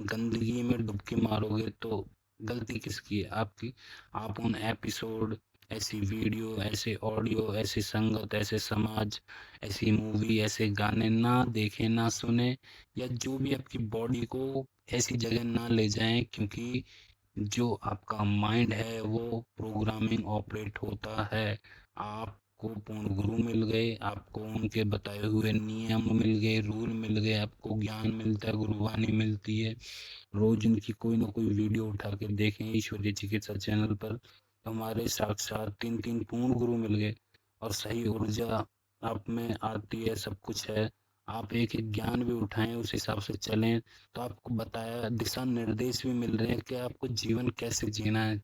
गंदगी में डुबकी मारोगे तो गलती किसकी है? आपकी। आप उन एपिसोड, ऐसी वीडियो, ऐसे ऑडियो, ऐसे संगत, ऐसे समाज, ऐसी मूवी, ऐसे गाने ना देखें, ना सुने, या जो भी आपकी बॉडी को ऐसी जगह ना ले जाएं, क्योंकि जो आपका माइंड है वो प्रोग्रामिंग ऑपरेट होता है। आपको पूर्ण गुरु मिल गए, आपको उनके बताए हुए नियम मिल गए, रूल मिल गए, आपको ज्ञान मिलता है, गुरुवाणी मिलती है। रोज उनकी कोई ना कोई वीडियो उठा के देखें ईश्वरीय चिकित्सा चैनल पर, तो हमारे साक्षात 3 पूर्ण गुरु मिल गए, और सही ऊर्जा आप में आती है, सब कुछ है। आप एक एक ज्ञान भी उठाएं, उस हिसाब से चलें, तो आपको बताया दिशा निर्देश भी मिल रहे हैं कि आपको जीवन कैसे जीना है।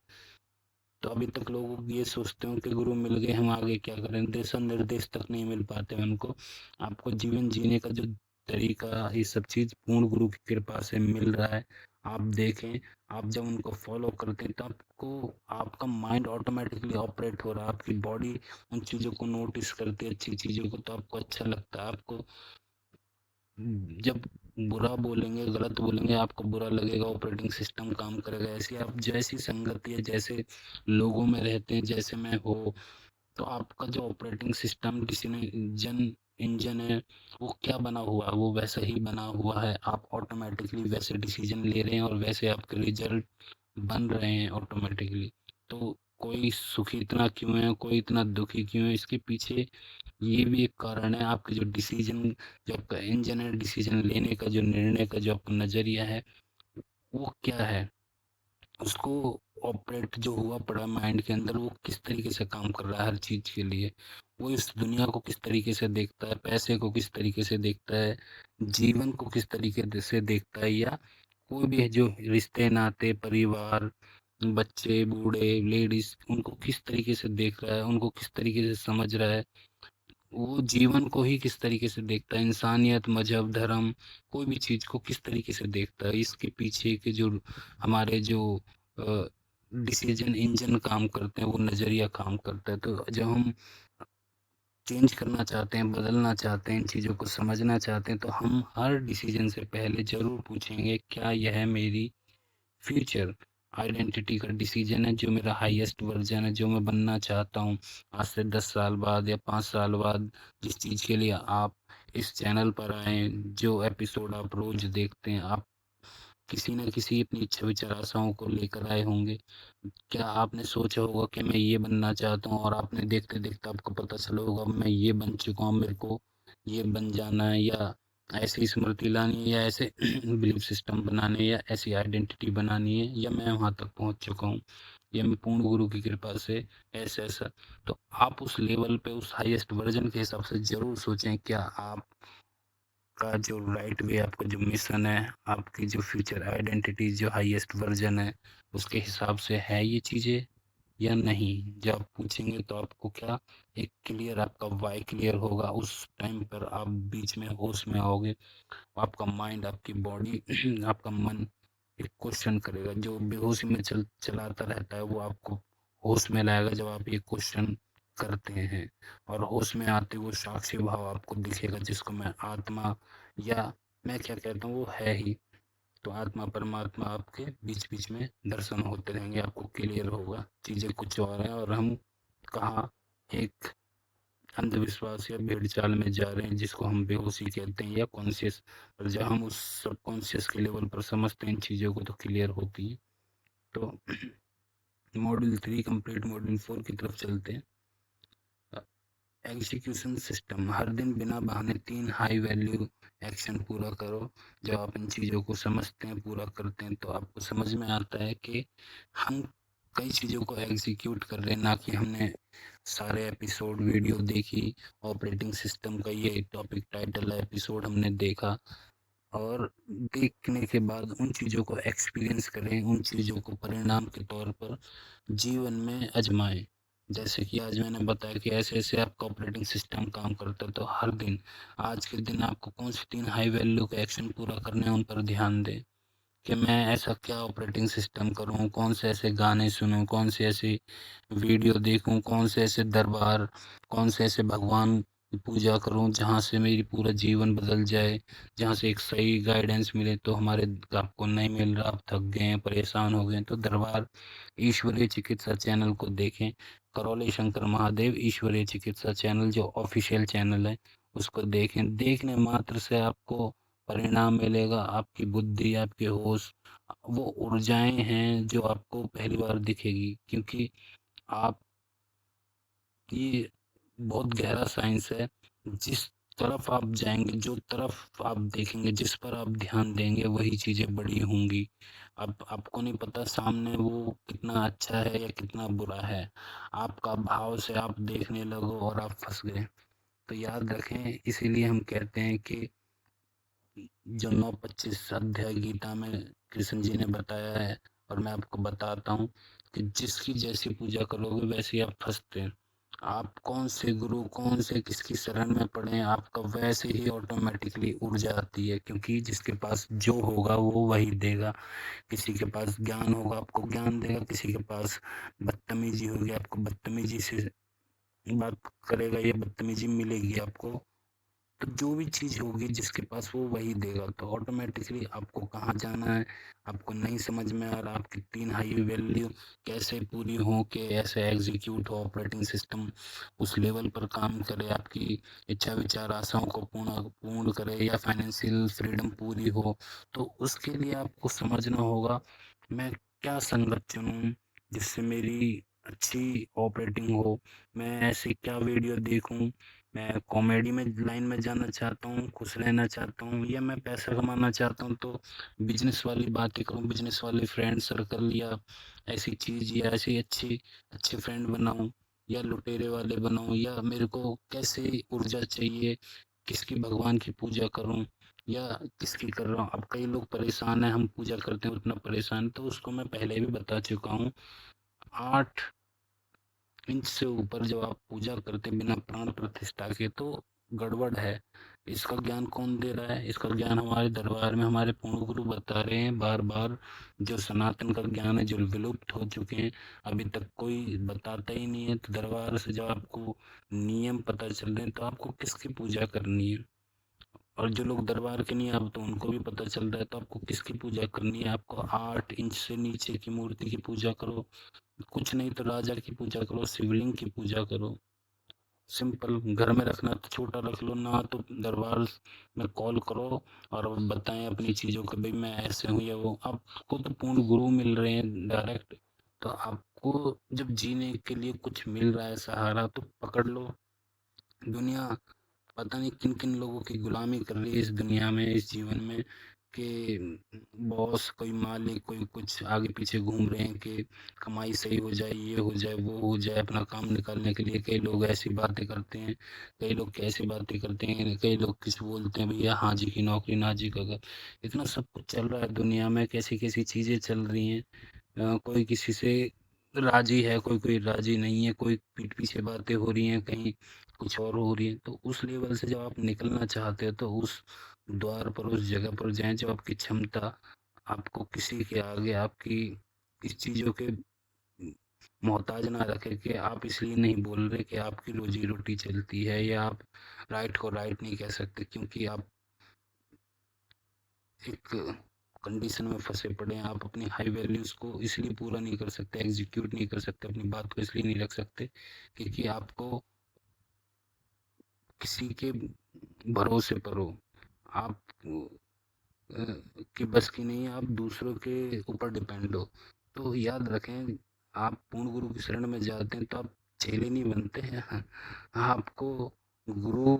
तो अभी तक लोग ये सोचते हो कि गुरु मिल गए, हम आगे क्या करें, दिशा निर्देश तक नहीं मिल पाते उनको। आपको जीवन जीने का जो तरीका, ये सब चीज पूर्ण गुरु की कृपा से मिल रहा है। आप देखें, आप जब उनको फॉलो करते हैं तो आपको, आपका माइंड ऑटोमेटिकली ऑपरेट हो रहा है, आपकी बॉडी उन चीजों को नोटिस करती है, अच्छी चीजों को, तो आपको अच्छा लगता है। आपको जब बुरा बोलेंगे, गलत बोलेंगे, आपको बुरा लगेगा, ऑपरेटिंग सिस्टम काम करेगा। ऐसी आप जैसी संगति है, जैसे लोगों में रहते हैं, जैसे मैं हो, तो आपका जो ऑपरेटिंग सिस्टम डिसीजन इंजन है, वो क्या बना हुआ है, वो वैसा ही बना हुआ है। आप ऑटोमेटिकली वैसे डिसीजन ले रहे हैं, और वैसे आपके रिजल्ट बन रहे हैं ऑटोमेटिकली। तो कोई सुखी इतना क्यों है, कोई इतना दुखी क्यों है, इसके पीछे ये भी एक कारण है। आपके जो डिसीजन, जो आपका इंजन है, डिसीजन लेने का, जो निर्णय का जो आपका नजरिया है, वो क्या है, उसको ऑपरेट जो हुआ पड़ा माइंड के अंदर, वो किस तरीके से काम कर रहा है हर चीज के लिए। वो इस दुनिया को किस तरीके से देखता है, पैसे को किस तरीके से देखता है, जीवन को किस तरीके से देखता है, या कोई भी जो रिश्ते नाते, परिवार, बच्चे, बूढ़े, लेडीज, उनको किस तरीके से देख रहा है, उनको किस तरीके से समझ रहा है, वो जीवन को ही किस तरीके से देखता है, इंसानियत, मजहब, धर्म, कोई भी चीज को किस तरीके से देखता है, इसके पीछे के जो हमारे जो डिसीजन इंजन काम करते हैं, वो नजरिया काम करता है। तो जब हम चेंज करना चाहते हैं, बदलना चाहते हैं, इन चीज़ों को समझना चाहते हैं, तो हम हर डिसीजन से पहले ज़रूर पूछेंगे क्या यह मेरी फ्यूचर आइडेंटिटी का डिसीजन है, जो मेरा हाईएस्ट वर्जन है, जो मैं बनना चाहता हूँ आज से 10 साल बाद या 5 साल बाद। जिस चीज़ के लिए आप इस चैनल पर आए, जो एपिसोड आप रोज़ देखते हैं, आप किसी न किसी अपनी इच्छा विचार आशाओं को लेकर आए होंगे। क्या आपने सोचा होगा कि मैं ये बनना चाहता हूँ, और आपने देखते-देखते आपको पता चला होगा मैं ये बन चुका हूँ, मेरे को ये बन जाना है, या ऐसी स्मृति लानी है, या ऐसे बिलीफ सिस्टम बनाने हैं, या ऐसी आइडेंटिटी बनानी है, या मैं वहाँ तक पहुँच चुका हूँ, या मैं पूर्ण गुरु की कृपा से ऐसा-ऐसा। तो आप उस लेवल पे उस हाईएस्ट वर्ज़न के हिसाब से ज़रूर सोचें, क्या आप का जो राइट वे, आपका जो मिशन है, आपकी जो फ्यूचर आइडेंटिटी, जो हाईएस्ट वर्ज़न है, उसके हिसाब से है ये चीज़ें या नहीं? जब आप पूछेंगे तो आपको क्या एक क्लियर, आपका व्हाय क्लियर होगा। उस टाइम पर आप बीच में होश में आओगे। आपका माइंड, आपकी बॉडी आपका मन एक क्वेश्चन करेगा। जो बेहोशी में चलाता रहता है, वो आपको होश में लाएगा जब आप ये क्वेश्चन करते हैं। और होश में आते वो साक्षी भाव आपको दिखेगा, जिसको मैं आत्मा, या मैं क्या कहता हूँ, वो है ही। तो आत्मा परमात्मा आपके बीच बीच में दर्शन होते रहेंगे, आपको क्लियर होगा चीज़ें कुछ और हैं, और हम कहाँ एक अंधविश्वास या भेड़ चाल में जा रहे हैं, जिसको हम बेहोशी कहते हैं, या कॉन्शियस। और जब हम उस सबकॉन्शियस के लेवल पर समझते हैं इन चीज़ों को, तो क्लियर होती है। तो मॉड्यूल 3 कंप्लीट, मॉड्यूल 4 की तरफ चलते हैं। एग्जीक्यूशन सिस्टम, हर दिन बिना बहाने 3 हाई वैल्यू एक्शन पूरा करो। जब आप इन चीज़ों को समझते हैं, पूरा करते हैं, तो आपको समझ में आता है कि हम कई चीज़ों को एग्जीक्यूट कर रहे हैं, ना कि हमने सारे एपिसोड वीडियो देखी। ऑपरेटिंग सिस्टम का ये टॉपिक टाइटल है, एपिसोड हमने देखा, और देखने के बाद उन चीज़ों को एक्सपीरियंस करें, उन चीज़ों को परिणाम के तौर पर जीवन में आजमाएं। जैसे कि आज मैंने बताया कि ऐसे-ऐसे आपका ऑपरेटिंग सिस्टम काम करता है, तो हर दिन, आज के दिन आपको कौन सी 3 हाई वैल्यू के एक्शन पूरा करने हैं, उन पर ध्यान दें। कि मैं ऐसा क्या ऑपरेटिंग सिस्टम करूँ, कौन से ऐसे गाने सुनूँ, कौन से ऐसे वीडियो देखूँ, कौन से ऐसे दरबार, कौन से ऐसे भगवान की पूजा करूँ, जहाँ से मेरी पूरा जीवन बदल जाए, जहाँ से एक सही गाइडेंस मिले। तो हमारे आपको नहीं मिल रहा, आप थक गए हैं, परेशान हो गए हैं, तो दरबार ईश्वरीय चिकित्सा चैनल को देखें। करौली शंकर महादेव ईश्वरीय चिकित्सा चैनल, जो ऑफिशियल चैनल है, उसको देखें। देखने मात्र से आपको परिणाम मिलेगा, आपकी बुद्धि, आपके होश, वो ऊर्जाएँ हैं जो आपको पहली बार दिखेगी, क्योंकि आप, ये बहुत गहरा साइंस है। जिस तरफ आप जाएँगे, जो तरफ आप देखेंगे, जिस पर आप ध्यान देंगे, वही चीज़ें बड़ी होंगी। अब आपको नहीं पता सामने वो कितना अच्छा है या कितना बुरा है। आपका भाव से आप देखने लगो और आप फँस गए। तो याद रखें, इसीलिए हम कहते हैं कि जो 9:25 अध्याय गीता में कृष्ण जी ने बताया है, और मैं आपको बताता हूँ कि जिसकी जैसी पूजा करोगे वैसे ही आप फंसते हैं। आप कौन से गुरु, कौन से किसकी शरण में पड़े, आपका वैसे ही ऑटोमेटिकली ऊर्जा आती है, क्योंकि जिसके पास जो होगा वो वही देगा। किसी के पास ज्ञान होगा, आपको ज्ञान देगा। किसी के पास बदतमीजी होगी, आपको बदतमीजी से बात करेगा, या बदतमीजी मिलेगी आपको। तो जो भी चीज़ होगी जिसके पास, वो वही देगा। तो ऑटोमेटिकली आपको कहाँ जाना है, आपको नहीं समझ में आ रहा, आपकी 3 हाई वैल्यू कैसे पूरी हो कि ऐसे एग्जीक्यूट हो, ऑपरेटिंग सिस्टम उस लेवल पर काम करे, आपकी इच्छा विचार आशाओं को पूर्ण करे, या फाइनेंशियल फ्रीडम पूरी हो। तो उसके लिए आपको समझना होगा, मैं क्या संगत चुनूँ जिससे मेरी अच्छी ऑपरेटिंग हो। मैं ऐसी क्या वीडियो देखूँ, मैं कॉमेडी में लाइन में जाना चाहता हूँ, खुश रहना चाहता हूँ, या मैं पैसा कमाना चाहता हूँ, तो बिजनेस वाली बातें करूँ, बिजनेस वाले फ्रेंड सर्कल, या ऐसी चीज़, या ऐसी अच्छे फ्रेंड बनाऊँ, या लुटेरे वाले बनाऊँ, या मेरे को कैसे ऊर्जा चाहिए, किसकी भगवान की पूजा करूँ, या किसकी कर रहा हूँ। अब कई लोग परेशान हैं, हम पूजा करते हैं उतना परेशान, तो उसको मैं पहले भी बता चुका हूँ। 8 इंच से ऊपर जब आप पूजा करते हैं बिना प्राण प्रतिष्ठा के, तो गड़बड़ है। इसका ज्ञान कौन दे रहा है? इसका ज्ञान हमारे दरबार में हमारे पूर्ण गुरु बता रहे हैं बार-बार। जो सनातन का ज्ञान है, जो विलुप्त हो चुके हैं, अभी तक कोई बताता ही नहीं है। तो दरबार से जब आपको नियम पता चल रहे हैं, तो आपको किसकी पूजा करनी है? और जो लोग दरबार के नहीं, अब तो उनको भी पता चल रहा है, तो आपको किसकी पूजा करनी है? आपको 8 इंच से नीचे की मूर्ति की पूजा करो, कुछ नहीं तो राजा की पूजा करो, शिवलिंग की पूजा करो। सिंपल, घर में रखना तो छोटा रख लो ना, तो दरबार में कॉल करो और बताएं अपनी चीज़ों को, भाई मैं ऐसे हूँ या वो। आपको तो पूर्ण गुरु मिल रहे हैं डायरेक्ट, तो आपको जब जीने के लिए कुछ मिल रहा है सहारा, तो पकड़ लो। दुनिया पता नहीं किन किन लोगों की गुलामी कर रही है इस दुनिया में, इस जीवन में, कि बॉस, कोई मालिक, कोई कुछ आगे पीछे घूम रहे हैं कि कमाई सही हो जाए, ये हो जाए, वो हो जाए। अपना काम निकालने के लिए कई लोग ऐसी बातें करते हैं, कई लोग कैसी बातें करते हैं, कई लोग कुछ बोलते हैं, भैया हाँ जी की नौकरी ना जी का घर। इतना सब कुछ चल रहा है दुनिया में, कैसी कैसी चीज़ें चल रही हैं। कोई किसी से राजी है, कोई कोई राजी नहीं है, कोई पीठ पीछे बातें हो रही हैं, कहीं कुछ और हो रही है। तो उस लेवल से जब आप निकलना चाहते हो, तो उस द्वार पर, उस जगह पर जाएं जो आपकी क्षमता आपको किसी के आगे आपकी इस चीज़ों के मोहताज ना रखे, कि आप इसलिए नहीं बोल रहे कि आपकी रोजी रोटी चलती है, या आप राइट को राइट नहीं कह सकते क्योंकि आप एक कंडीशन में फंसे पड़े हैं। आप अपनी हाई वैल्यूज़ को इसलिए पूरा नहीं कर सकते, एग्जीक्यूट नहीं कर सकते, अपनी बात को इसलिए नहीं रख सकते क्योंकि आपको किसी के भरोसे पर हो। आप की बस की नहीं है, आप दूसरों के ऊपर डिपेंड हो। तो याद रखें, आप पूर्ण गुरु की शरण में जाते हैं तो आप चेले नहीं बनते हैं। आपको गुरु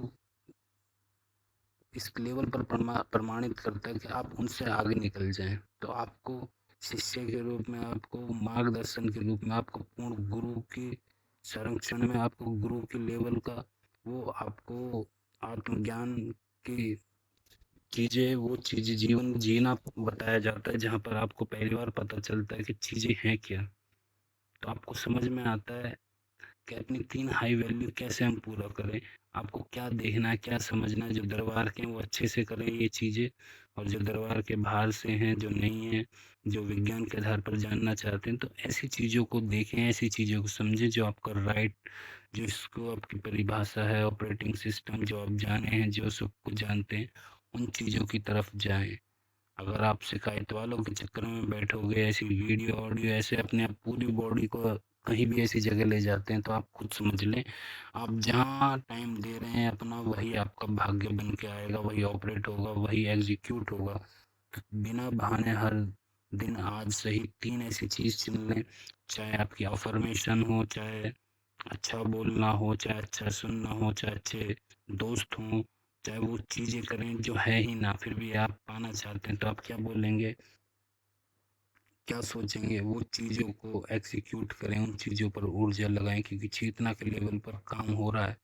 इस लेवल पर प्रमाणित करता है कि आप उनसे आगे निकल जाएं। तो आपको शिष्य के रूप में, आपको मार्गदर्शन के रूप में, आपको पूर्ण गुरु के संरक्षण में, आपको गुरु के लेवल का वो आपको आत्मज्ञान की चीज़ें, वो चीज़ें जीवन जीना बताया जाता है, जहाँ पर आपको पहली बार पता चलता है कि चीज़ें हैं क्या। तो आपको समझ में आता है कि अपनी 3 हाई वैल्यू कैसे हम पूरा करें। आपको क्या देखना है, क्या समझना है। जो दरबार के हैं वो अच्छे से करें ये चीज़ें, और जो दरबार के बाहर से हैं, जो नहीं हैं, जो विज्ञान के आधार पर जानना चाहते हैं, तो ऐसी चीज़ों को देखें, ऐसी चीज़ों को समझें जो आपका राइट, जो इसको आपकी परिभाषा है, ऑपरेटिंग सिस्टम जो आप जाने हैं, जो सब कुछ जानते हैं, उन चीज़ों की तरफ जाएँ। अगर आप शिकायत वालों के चक्कर में बैठोगे, ऐसी वीडियो ऑडियो ऐसे अपने आप पूरी बॉडी को कहीं भी ऐसी जगह ले जाते हैं, तो आप खुद समझ लें, आप जहाँ टाइम दे रहे हैं अपना, वही आपका भाग्य बन के आएगा, वही ऑपरेट होगा, वही एग्जीक्यूट होगा। तो बिना बहाने हर दिन आज सही 3 ऐसी चीज़ चुन लें, चाहे आपकी अफर्मेशन हो, चाहे अच्छा बोलना हो, चाहे अच्छा सुनना हो, चाहे अच्छे दोस्त हों, चाहे वो चीज़ें करें जो है ही ना, फिर भी आप पाना चाहते हैं, तो आप क्या बोलेंगे, क्या सोचेंगे? वो चीज़ों को एग्ज़ीक्यूट करें, उन चीज़ों पर ऊर्जा लगाएँ, क्योंकि चेतना के लेवल पर काम हो रहा है।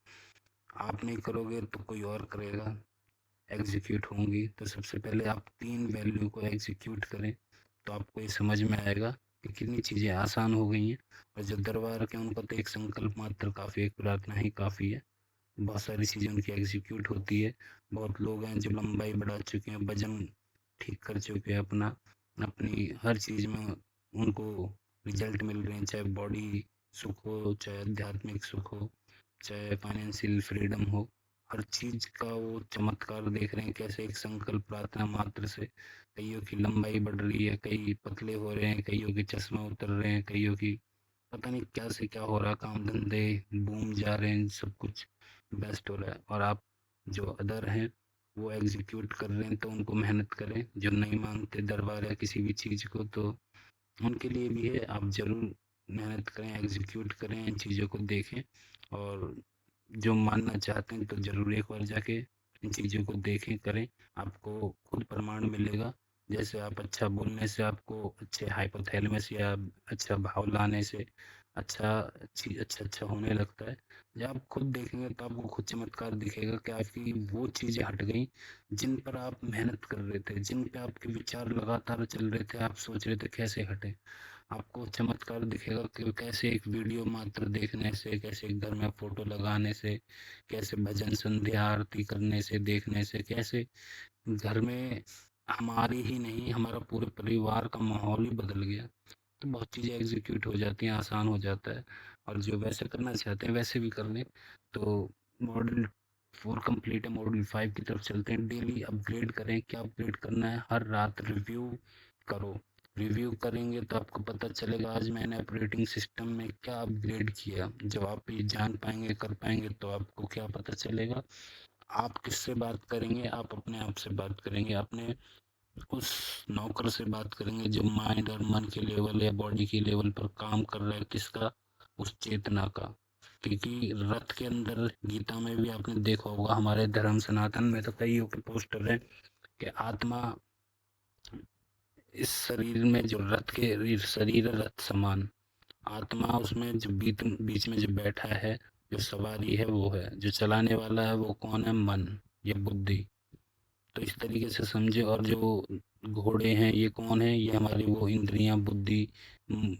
आप नहीं करोगे तो कोई और करेगा, एग्ज़ीक्यूट होंगी। तो सबसे पहले आप 3 वैल्यू को एग्ज़ीक्यूट करें, तो आपको ये समझ में आएगा कि कितनी चीज़ें आसान हो गई हैं। और जो दरबार के हैं, उनका तो एक संकल्प मात्र काफ़ी है, एक प्रार्थना ही काफ़ी है। बहुत सारी चीज़ें उनकी एग्जीक्यूट होती है। बहुत लोग हैं जो लंबाई बढ़ा चुके हैं, वजन ठीक कर चुके हैं अपना, अपनी हर चीज़ में उनको रिजल्ट मिल रहे हैं, चाहे बॉडी सुख हो, चाहे आध्यात्मिक सुख हो, चाहे फाइनेंशियल फ्रीडम हो। हर चीज़ का वो चमत्कार देख रहे हैं, कैसे एक संकल्प प्रार्थना मात्र से कईयों की लंबाई बढ़ रही है, कई पतले हो रहे हैं, कईयों के चश्मा उतर रहे हैं, कईयों की पता नहीं क्या से क्या हो रहा है, काम धंधे बूम जा रहे हैं, सब कुछ बेस्ट हो रहा है। और आप जो अदर हैं वो एग्जीक्यूट कर रहे हैं, तो उनको मेहनत करें। जो नहीं मानते दरबार या किसी भी चीज़ को, तो उनके लिए भी है, आप ज़रूर मेहनत करें, एग्जीक्यूट करें, इन चीज़ों को देखें। और जो मानना चाहते हैं तो ज़रूर एक बार जाके इन चीज़ों को देखें, करें, आपको खुद प्रमाण मिलेगा। जैसे आप अच्छा बोलने से आपको अच्छे हाइपोथैलेमस या अच्छा भाव लाने से अच्छा होने लगता है। जब आप खुद देखेंगे तो आपको खुद चमत्कार दिखेगा कि आपकी वो चीज़ें हट गई जिन पर आप मेहनत कर रहे थे, जिन पे आपके विचार लगातार चल रहे थे, आप सोच रहे थे कैसे हटे। आपको चमत्कार दिखेगा कि कैसे एक वीडियो मात्र देखने से, कैसे एक घर में फ़ोटो लगाने से, कैसे भजन संध्या आरती करने से, देखने से, कैसे घर में हमारी ही नहीं, हमारा पूरे परिवार का माहौल ही बदल गया। तो बहुत चीज़ें एग्ज़ीक्यूट हो जाती हैं, आसान हो जाता है और जो वैसे करना चाहते हैं वैसे भी कर लें। तो मॉड्यूल 4 कंप्लीट है, मॉड्यूल 5 की तरफ चलते हैं। डेली अपग्रेड करें, क्या अपग्रेड करना है? हर रात रिव्यू करो। रिव्यू करेंगे तो आपको पता चलेगा आज मैंने ऑपरेटिंग सिस्टम में क्या अपग्रेड किया। जब आप ये जान पाएँगे, कर पाएँगे तो आपको क्या पता चलेगा? आप किससे बात करेंगे? आप अपने आप से बात करेंगे, अपने उस नौकर से बात करेंगे जो माइंड और मन के लेवल या बॉडी के लेवल पर काम कर रहा है। किसका? उस चेतना का। क्योंकि रथ के अंदर गीता में भी आपने देखा होगा, हमारे धर्म सनातन में तो कईयों के पोस्टर हैं कि आत्मा इस शरीर में, जो रथ के शरीर है रथ समान, आत्मा उसमें जो बीच में जो बैठा है, जो सवारी है वो है, जो चलाने वाला है वो कौन है? मन या बुद्धि। तो इस तरीके से समझे। और जो घोड़े हैं ये कौन है? ये हमारी वो इंद्रियां, बुद्धि,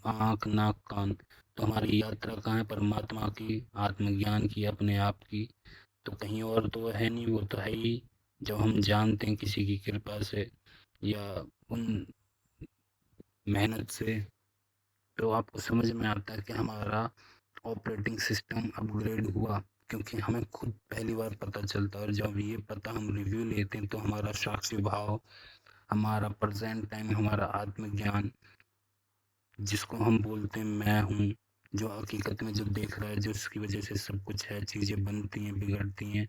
आँख, नाक, कान। तो हमारी यात्रा कहाँ है? परमात्मा की, आत्मज्ञान की, अपने आप की। तो कहीं और तो है नहीं, वो तो है ही जब हम जानते हैं किसी की कृपा से या उन मेहनत से। तो आपको समझ में आता है कि हमारा ऑपरेटिंग सिस्टम अपग्रेड हुआ, क्योंकि हमें खुद पहली बार पता चलता है। और जब ये पता हम रिव्यू लेते हैं तो हमारा साक्षी भाव, हमारा प्रेजेंट टाइम, हमारा आत्मज्ञान, जिसको हम बोलते हैं मैं हूँ, जो हकीकत में जो देख रहा है, जो उसकी वजह से सब कुछ है, चीज़ें बनती हैं, बिगड़ती हैं,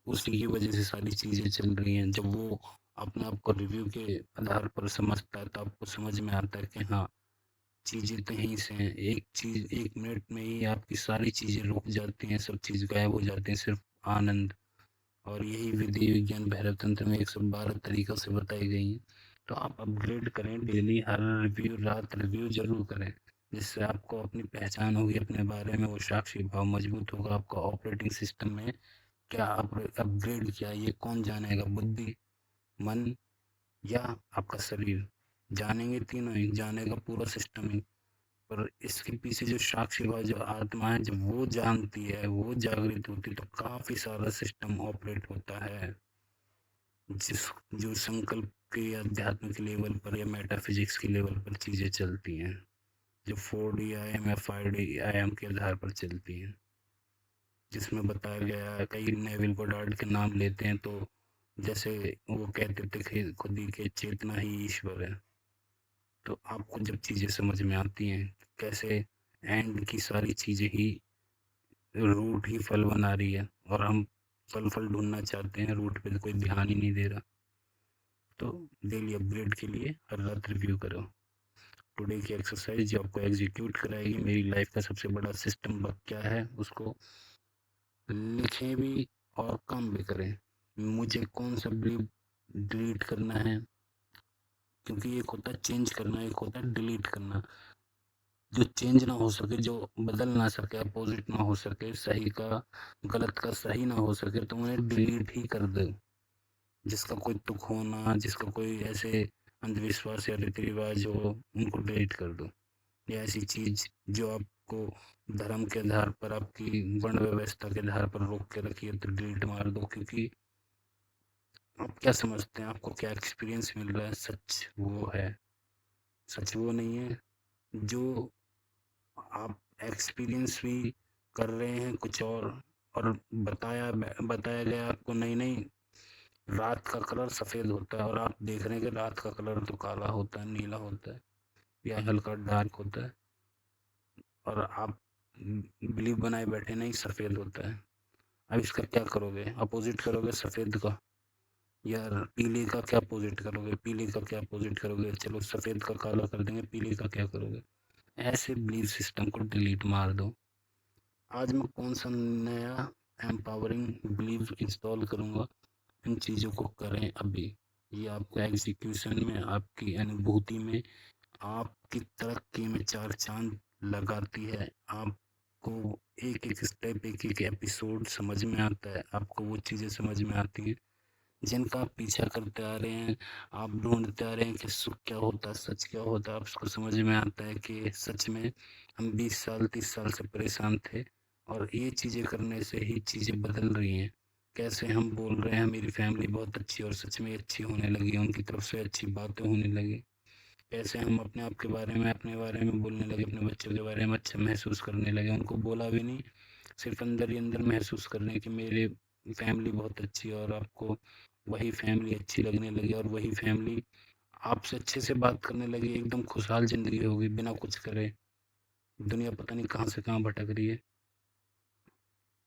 उसी की वजह से सारी चीज़ें चल रही हैं। जब वो अपने आप को रिव्यू के आधार पर समझता है तो आपको समझ में आता है कि हाँ, चीज़ें तो यहीं से हैं। एक चीज़ 1 मिनट में ही आपकी सारी चीज़ें रुक जाती हैं, सब चीज़ गायब हो जाती हैं, सिर्फ़ आनंद। और यही विधि विज्ञान भैरव तंत्र में 112 तरीकों से बताई गई हैं। तो आप अपग्रेड करें, डेली हर रिव्यू, रात रिव्यू ज़रूर करें, जिससे आपको अपनी पहचान होगी, अपने बारे में वो साक्षी भाव मजबूत होगा। आपका ऑपरेटिंग सिस्टम में क्या अपग्रेड किया, ये कौन जानेगा? बुद्धि, मन या आपका शरीर? जानेंगे तीनों ही, जानेगा पूरा सिस्टम ही। पर इसके पीछे जो साक्षी भाव, जो आत्मा है, जब वो जानती है, वो जागृत होती है, तो काफ़ी सारा सिस्टम ऑपरेट होता है। जिस जो संकल्प के अध्यात्म के लेवल पर या मेटाफिजिक्स के लेवल पर चीज़ें चलती हैं, जो 4D आयाम या 5D आयाम के आधार पर चलती हैं, जिसमें बताया गया है। कई नेविल गोडार्ड के नाम लेते हैं तो जैसे वो कहते थे कि खुद ही के चेतना ही ईश्वर है। तो आपको जब चीज़ें समझ में आती हैं, कैसे एंड की सारी चीज़ें ही, रूट ही फल बना रही है और हम फल ढूंढना चाहते हैं, रूट पे तो कोई ध्यान ही नहीं दे रहा। तो डेली अपग्रेड के लिए हर रात रिव्यू करो। टुडे की एक्सरसाइज जो आपको एग्जीक्यूट कराएगी, मेरी लाइफ का सबसे बड़ा सिस्टम वर्क क्या है, उसको लिखें भी और काम भी करें। मुझे कौन सा बिलीव डिलीट करना है, क्योंकि एक होता है चेंज करना, एक होता है डिलीट करना। जो चेंज ना हो सके, जो बदल ना सके, अपोजिट ना हो सके, सही का गलत का सही ना हो सके, तो उन्हें डिलीट ही कर दो। जिसका कोई तुक होना, जिसका कोई ऐसे अंधविश्वास या रीति रिवाज हो, उनको डिलीट कर दो। या ऐसी चीज जो आपको धर्म के आधार पर, आपकी वर्ण व्यवस्था के आधार पर रोक के रखी है, तो डिलीट मार दो। क्योंकि आप क्या समझते हैं, आपको क्या एक्सपीरियंस मिल रहा है, सच वो है, सच वो नहीं है। जो आप एक्सपीरियंस भी कर रहे हैं कुछ और बताया गया आपको, नहीं नहीं, रात का कलर सफ़ेद होता है और आप देख रहे हैं कि रात का कलर तो काला होता है, नीला होता है या हल्का डार्क होता है, और आप बिलीव बनाए बैठे नहीं, सफ़ेद होता है। अब इसका क्या करोगे? अपोजिट करोगे सफ़ेद का, या पीले का क्या अपोजिट करोगे? पीले का क्या अपोजिट करोगे? चलो सफ़ेद का काला कर देंगे, पीले का क्या करोगे? ऐसे बिलीव सिस्टम को डिलीट मार दो। आज मैं कौन सा नया एम्पावरिंग बिलीव इंस्टॉल करूँगा, इन चीज़ों को करें अभी। ये आपको एग्जीक्यूशन में, आपकी अनुभूति में, आपकी तरक्की में 4 चाँद लगाती है। आपको एक-एक स्टेप, एक-एक एपिसोड समझ में आता है, आपको वो चीज़ें समझ में आती हैं जिनका आप पीछा करते आ रहे हैं, आप ढूँढते आ रहे हैं कि सुख क्या होता है, सच क्या होता है, आपको समझ में आता है कि सच में हम 20 साल, 30 साल से परेशान थे और ये चीज़ें करने से ही चीज़ें बदल रही हैं। कैसे हम बोल रहे हैं मेरी फैमिली बहुत अच्छी और सच में अच्छी होने लगी, उनकी तरफ से अच्छी बातें होने लगी। कैसे हम अपने आप के बारे में, अपने बारे में बोलने लगे, अपने बच्चों के बारे में अच्छा महसूस करने लगे, उनको बोला भी नहीं, सिर्फ अंदर ही अंदर महसूस कर रहे हैं कि मेरे फैमिली बहुत अच्छी है और आपको वही फैमिली अच्छी लगने लगी और वही फैमिली आपसे अच्छे से बात करने लगी, एकदम खुशहाल ज़िंदगी हो गई बिना कुछ करे। दुनिया पता नहीं कहाँ से कहाँ भटक रही है।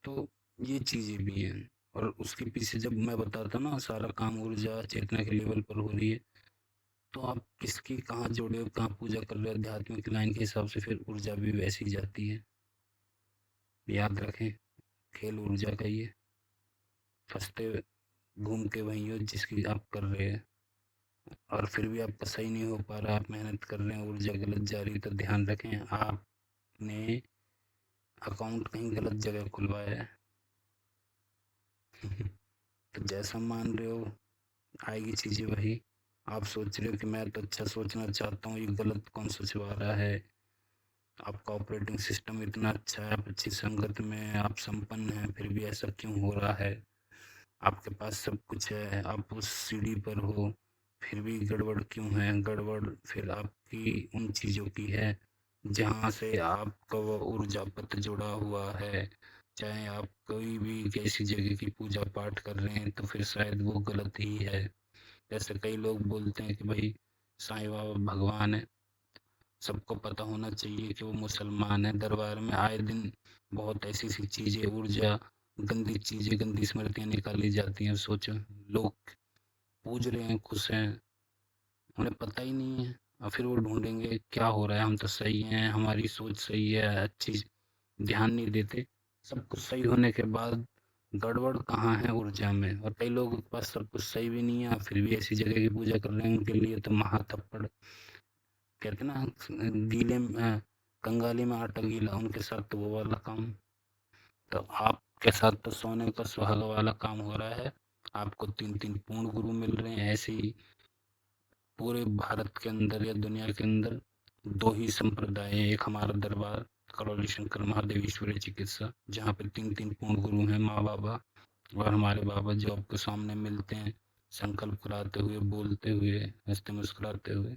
तो ये चीज़ें भी हैं और उसके पीछे जब मैं बता रहा था ना सारा काम ऊर्जा, चेतना के लेवल पर हो रही है, तो आप किसकी कहाँ जुड़े हो, कहाँ पूजा कर रहे हो, आध्यात्मिक लाइन के हिसाब से फिर ऊर्जा भी वैसी जाती है। याद रखें, खेल ऊर्जा का ही है। फँसते घूम के वहीं हो जिसकी आप कर रहे हैं और फिर भी आपका सही नहीं हो पा रहा, आप मेहनत कर रहे हैं, ऊर्जा गलत जा रही है, तो ध्यान रखें आपने अकाउंट कहीं गलत जगह खुलवाया है। तो जैसा मान रहे हो आएगी चीज़ें वही। आप सोच रहे हो कि मैं तो अच्छा सोचना चाहता हूँ, ये गलत कौन सोचवा रहा है। आपका ऑपरेटिंग सिस्टम इतना अच्छा है, आप अच्छी संगत में हैं, आप संपन्न हैं, फिर भी ऐसा क्यों हो रहा है? आपके पास सब कुछ है, आप उस सीढ़ी पर हो, फिर भी गड़बड़ क्यों है? गड़बड़ फिर आपकी उन चीज़ों की है, जहाँ से आपका वो ऊर्जा पथ जुड़ा हुआ है। चाहे आप कोई भी कैसी जगह की पूजा पाठ कर रहे हैं, तो फिर शायद वो गलत ही है। जैसे कई लोग बोलते हैं कि भाई साईं बाबा भगवान है, सबको पता होना चाहिए कि वो मुसलमान है। दरबार में आए दिन बहुत ऐसी-ऐसी चीज़ें, ऊर्जा, गंदी चीज़ें, गंदी स्मृतियाँ निकाली जाती हैं। सोचो, लोग पूज रहे हैं, खुश हैं, उन्हें पता ही नहीं है और फिर वो ढूँढेंगे क्या हो रहा है, हम तो सही हैं, हमारी सोच सही है, अच्छी ध्यान नहीं देते। सब कुछ सही होने के बाद गड़बड़ कहाँ है ऊर्जा में और कई लोगों के पास सब कुछ सही भी नहीं है, फिर भी ऐसी जगह की पूजा कर रहे हैं, उनके लिए तो महाथप्पड़। कहते ना कंगाली में आटा गीला, उनके साथ तो वो वाला काम। तो आपके साथ तो सोने का सुहागा वाला काम हो रहा है। आपको 3-3 पूर्ण गुरु मिल रहे हैं। ऐसे ही पूरे भारत के अंदर या दुनिया के अंदर 2 ही संप्रदाय हैं। एक हमारा दरबार करौली शंकर महादेव ईश्वरीय चिकित्सा, जहाँ पे 3-3 पूर्ण गुरु हैं, माँ बाबा और हमारे बाबा जो आपके सामने मिलते हैं, संकल्प कराते हुए, बोलते हुए, हँसते मुस्कुराते हुए।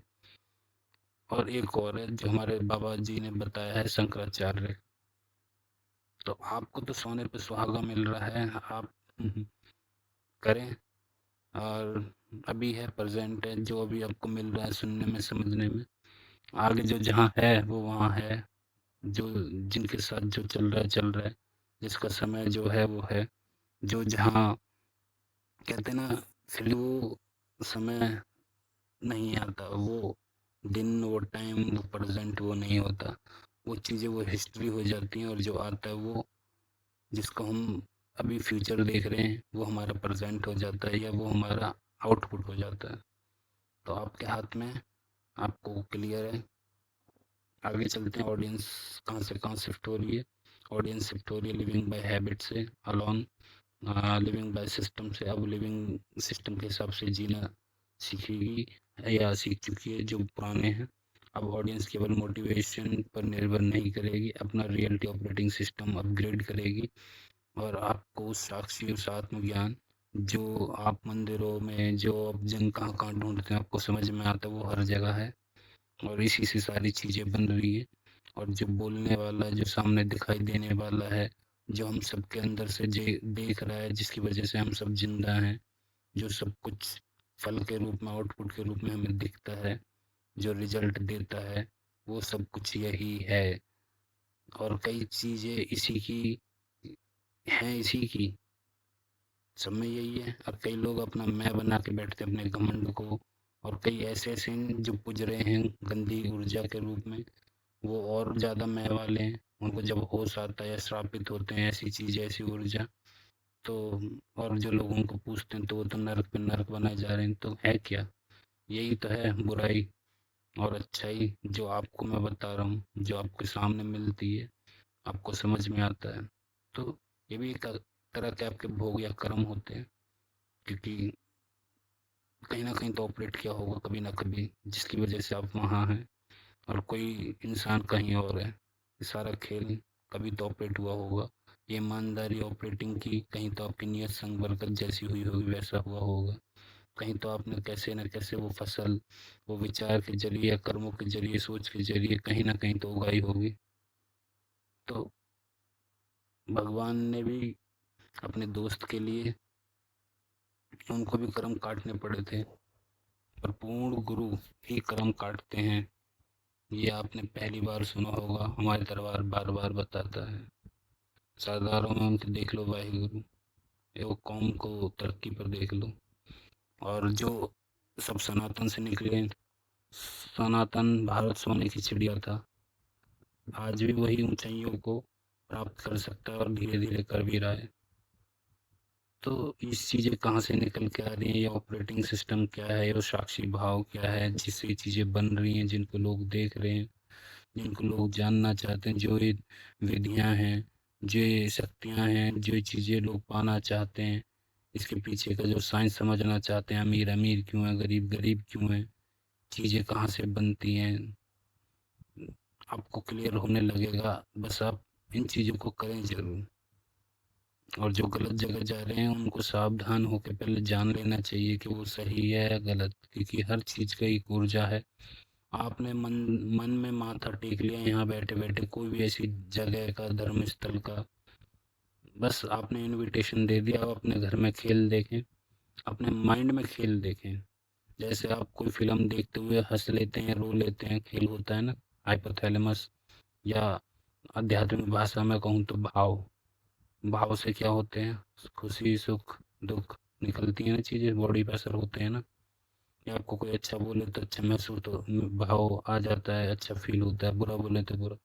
और एक और है जो हमारे बाबा जी ने बताया है, शंकराचार्य। तो आपको तो सोने पे सुहागा मिल रहा है, आप करें। और अभी है, प्रेजेंट है, जो अभी आपको मिल रहा है सुनने में, समझने में। आगे जो जहाँ है वो वहाँ है, जो जिनके साथ जो चल रहा है चल रहा है, जिसका समय जो है वो है, जो जहाँ कहते ना, फिर वो समय नहीं आता, वो दिन, वो टाइम, वो प्रेजेंट वो नहीं होता। वो चीज़ें वो हिस्ट्री हो जाती हैं और जो आता है वो, जिसको हम अभी फ्यूचर देख रहे हैं, वो हमारा प्रेजेंट हो जाता है या वो हमारा आउटपुट हो जाता है। तो आपके हाथ में, आपको क्लियर है। आगे चलते हैं, ऑडियंस कहाँ से कहाँ शिफ्ट हो रही है। ऑडियंस शिफ्ट हो रही है लिविंग बाय हैबिट से अलोन, लिविंग बाय सिस्टम से अब लिविंग सिस्टम के हिसाब से जीना सीखेगी या सीख चुकी है जो पुराने हैं। अब ऑडियंस केवल मोटिवेशन पर निर्भर नहीं करेगी, अपना रियलिटी ऑपरेटिंग सिस्टम अपग्रेड करेगी और आपको उस साक्षी, उस आत्मज्ञान जो आप मंदिरों में, जो आप जन कहाँ-कहाँ ढूँढते हैं, आपको समझ में आता है, वो हर जगह है और इसी से सारी चीज़ें बन रही हैं। और जो बोलने वाला, जो सामने दिखाई देने वाला है, जो हम सबके अंदर से जे देख रहा है, जिसकी वजह से हम सब ज़िंदा हैं, जो सब कुछ फल के रूप में, आउटपुट के रूप में हमें दिखता है, जो रिज़ल्ट देता है, वो सब कुछ यही है और कई चीज़ें इसी की हैं, इसी की। सब में यही है। अब कई लोग अपना मैं बना के बैठते हैं अपने घमंड को और कई ऐसे-ऐसे हैं जो पुज रहे हैं गंदी ऊर्जा के रूप में, वो और ज़्यादा मैं वाले हैं। उनको जब होश आता है या श्रापित होते हैं ऐसी चीज़, ऐसी ऊर्जा, तो और जो लोग उनको पूछते हैं तो वो तो नर्क पे नर्क बनाए जा रहे हैं। तो है क्या? यही तो है बुराई और अच्छाई, जो आपको मैं बता रहा हूँ, जो आपके सामने मिलती है, आपको समझ में आता है। तो ये भी एक तरह के आपके भोग या कर्म होते हैं, क्योंकि कहीं न कहीं तो ऑपरेट किया होगा कभी न कभी, जिसकी वजह से आप वहाँ हैं और कोई इंसान कहीं और है। ये सारा खेल कभी तो ऑपरेट हुआ होगा। ये ईमानदारी ऑपरेटिंग की कहीं तो आपकी नीयत संग बरकत जैसी हुई होगी, वैसा हुआ होगा। कहीं तो आपने कैसे न कैसे वो फसल, वो विचार के ज़रिए या कर्मों के ज़रिए, सोच के ज़रिए कहीं न कहीं तो उगाई होगी। तो भगवान ने भी अपने दोस्त के लिए उनको भी कर्म काटने पड़े थे, पर पूर्ण गुरु ही कर्म काटते हैं। ये आपने पहली बार सुना होगा, हमारे दरबार बार-बार बताता है। सरदारों में उनके देख लो वाहिगुरु, एवं कौम को तरक्की पर देख लो। और जो सब सनातन से निकले, सनातन भारत सोने की चिड़िया था, आज भी वही ऊंचाइयों को प्राप्त कर सकता है और धीरे-धीरे कर भी रहा है। तो ये चीज़ें कहाँ से निकल के आ रही हैं, ये ऑपरेटिंग सिस्टम क्या है, ये साक्षी भाव क्या है, जिससे ये चीज़ें बन रही हैं, जिनको लोग देख रहे हैं, जिनको लोग जानना चाहते हैं, जो ये विधियाँ हैं, जो ये शक्तियाँ हैं, जो ये चीज़ें लोग पाना चाहते हैं, इसके पीछे का जो साइंस समझना चाहते हैं, अमीर अमीर क्यों है, गरीब गरीब क्यों है, चीज़ें कहाँ से बनती हैं, आपको क्लियर होने लगेगा। बस आप इन चीज़ों को करें ज़रूर। और जो गलत जगह जा रहे हैं उनको सावधान होकर पहले जान लेना चाहिए कि वो सही है या गलत, क्योंकि हर चीज़ का एक ऊर्जा है। आपने मन मन में माथा टेक लिया यहाँ बैठे बैठे कोई भी ऐसी जगह का, धर्म स्थल का, बस आपने इनविटेशन दे दिया। आप अपने घर में खेल देखें, अपने माइंड में खेल देखें। जैसे आप कोई फिल्म देखते हुए हंस लेते हैं, रो लेते हैं, खेल होता है ना, हाइपोथैलेमस, या आध्यात्मिक भाषा में कहूँ तो भाव। भाव से क्या होते हैं, खुशी, सुख, दुख निकलती है ना चीज़ें, बॉडी पे असर होते हैं ना। या आपको कोई अच्छा बोले तो अच्छा महसूस तो भाव आ जाता है, अच्छा फील होता है, बुरा बोले तो बुरा।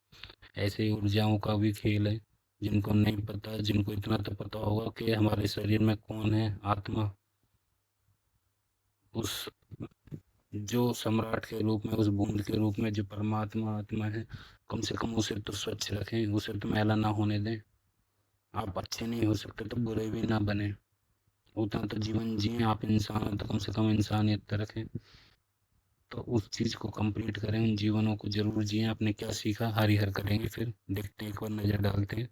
ऐसे ही ऊर्जाओं का भी खेल है। जिनको नहीं पता, जिनको इतना तो पता होगा कि हमारे शरीर में कौन है, आत्मा, उस जो सम्राट के रूप में, उस बूंद के रूप में जो परमात्मा आत्मा है, कम से कम उसे तो स्वच्छ रखें, उसे तो मैला ना होने दें। आप अच्छे नहीं हो सकते तो बुरे भी ना बने, उतना तो जीवन जिए। आप इंसान हो तो कम से कम इंसानियत तो रखें। तो उस चीज़ को कंप्लीट करें, उन जीवनों को ज़रूर जिएँ। आपने क्या सीखा, हरिहर करेंगे, फिर देखते हैं, एक बार नज़र डालते हैं।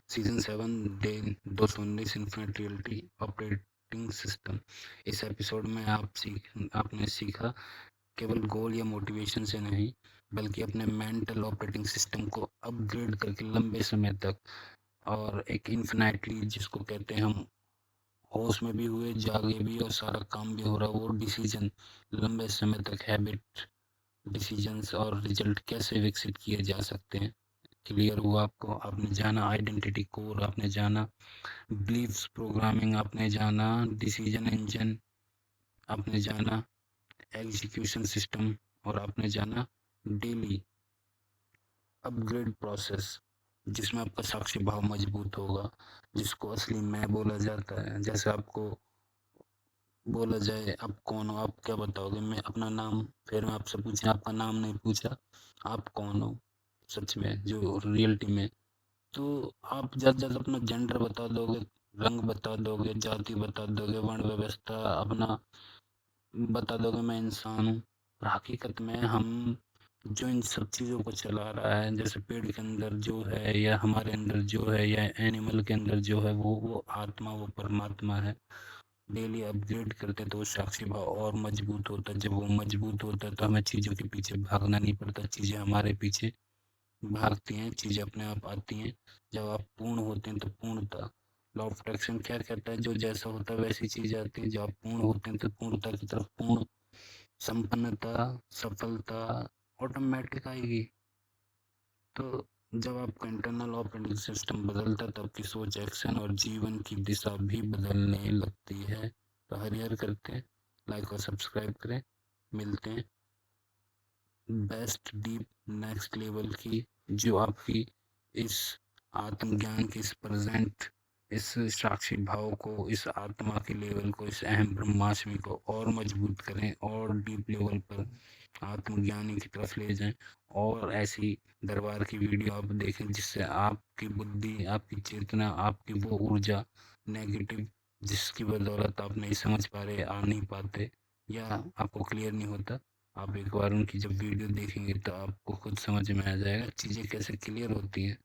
Season 7 day 219 infinite reality operating system. इस एपिसोड में आपने सीखा केवल गोल या मोटिवेशन से नहीं, बल्कि अपने मेंटल ऑपरेटिंग सिस्टम को अपग्रेड करके लंबे समय तक, और एक इन्फिनाइटली जिसको कहते हैं हम, होश में भी हुए, जागे भी और सारा काम भी हो रहा, वो डिसीजन लंबे समय तक हैबिट, डिसीजंस और रिजल्ट कैसे विकसित किए जा सकते हैं, क्लियर हुआ आपको। आपने जाना आइडेंटिटी कोर, आपने जाना बिलीव्स प्रोग्रामिंग, आपने जाना डिसीजन इंजन, आपने जाना एग्जीक्यूशन सिस्टम, और आपने जाना डेली अपग्रेड प्रोसेस, जिसमें आपका साक्षी भाव मजबूत होगा, जिसको असली मैं बोला जाता है। जैसे आपको बोला जाए आप कौन हो, आप क्या बताओगे, मैं अपना नाम, फिर मैं आपसे पूछे, आपका नाम नहीं पूछा, आप कौन हो सच में, जो रियलिटी में, तो आप जब जब अपना जेंडर बता दोगे, रंग बता दोगे, जाति बता दोगे, वर्ण व्यवस्था अपना बता दोगे, मैं इंसान हूँ। पर हकीकत में हम जो इन सब चीज़ों को चला रहा है, जैसे पेड़ के अंदर जो है, या हमारे अंदर जो है, या एनिमल के अंदर जो है, वो आत्मा, वो परमात्मा है। डेली अपग्रेड करते तो वो साक्षी भाव और मजबूत होता है। जब वो मजबूत होता है तो हमें चीज़ों के पीछे भागना नहीं पड़ता, चीज़ें हमारे पीछे भागती हैं, चीज़ें अपने आप आती हैं। जब आप पूर्ण होते हैं तो पूर्णता, लॉ ऑफ अट्रैक्शन क्या कहता है, जो जैसा होता है वैसी चीज़ आती है। जब आप पूर्ण होते हैं तो पूर्णता की तरफ, पूर्ण संपन्नता, सफलता ऑटोमेटिक आएगी। तो जब आपका इंटरनल ऑपरेटिंग सिस्टम बदलता है तो आपकी सोच, एक्शन और जीवन की दिशा भी बदलने लगती है। तो हरिहर करते हैं, लाइक और सब्सक्राइब करें। मिलते हैं बेस्ट डीप नेक्स्ट लेवल की, जो आपकी इस आत्मज्ञान की, इस प्रेजेंट, इस साक्षी भाव को, इस आत्मा के लेवल को, इस अहम ब्रह्मास्मि को और मजबूत करें, और डीप लेवल पर आत्मज्ञानी की तरफ ले जाएं। और ऐसी दरबार की वीडियो आप देखें जिससे आपकी बुद्धि, आपकी चेतना, आपकी वो ऊर्जा नेगेटिव जिसकी बदौलत आप नहीं समझ पा रहे, आ नहीं पाते या आपको क्लियर नहीं होता। आप एक बार उनकी जब वीडियो देखेंगे तो आपको खुद समझ में आ जाएगा चीज़ें कैसे क्लियर होती हैं,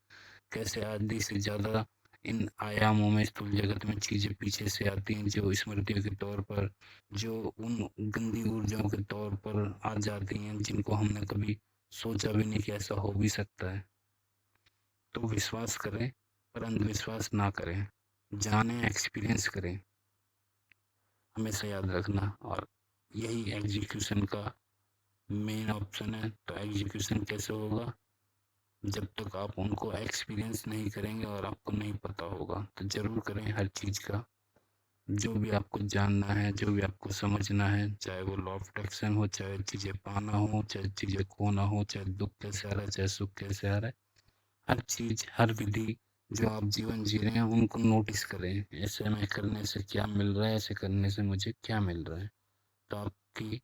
कैसे आधी से ज़्यादा इन आयामों में, स्थूल जगत में चीज़ें पीछे से आती हैं, जो स्मृतियों के तौर पर, जो उन गंदी ऊर्जाओं के तौर पर आ जाती हैं, जिनको हमने कभी सोचा भी नहीं कि ऐसा हो भी सकता है। तो विश्वास करें, पर अंधविश्वास ना करें। जानें, एक्सपीरियंस करें, हमेशा याद रखना। और यही एग्जीक्यूशन का मेन ऑप्शन है। तो एग्जीक्यूशन कैसे होगा? जब तक आप उनको एक्सपीरियंस नहीं करेंगे और आपको नहीं पता होगा, तो ज़रूर करें हर चीज़ का। जो भी आपको जानना है, जो भी आपको समझना है, चाहे वो लॉ ऑफ अट्रैक्शन हो, चाहे चीज़ें पाना हो, चाहे चीज़ें खोना हो, चाहे दुःख कैसे आ रहा है, चाहे सुख कैसे आ रहा है, हर चीज़, हर विधि जो आप जीवन जी रहे हैं, उनको नोटिस करें। ऐसे में करने से क्या मिल रहा है, ऐसे करने से मुझे क्या मिल रहा है? तो आपकी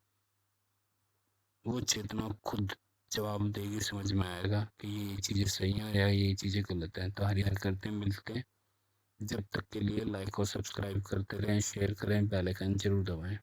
वो चेतना खुद जवाब देगी, समझ में आएगा कि ये चीज़ें सही हैं या ये चीज़ें गलत हैं। तो हरी हरकतें मिलते हैं। जब तक के लिए लाइक और सब्सक्राइब करते रहें, शेयर करें, बेल आइकन ज़रूर दबाएँ।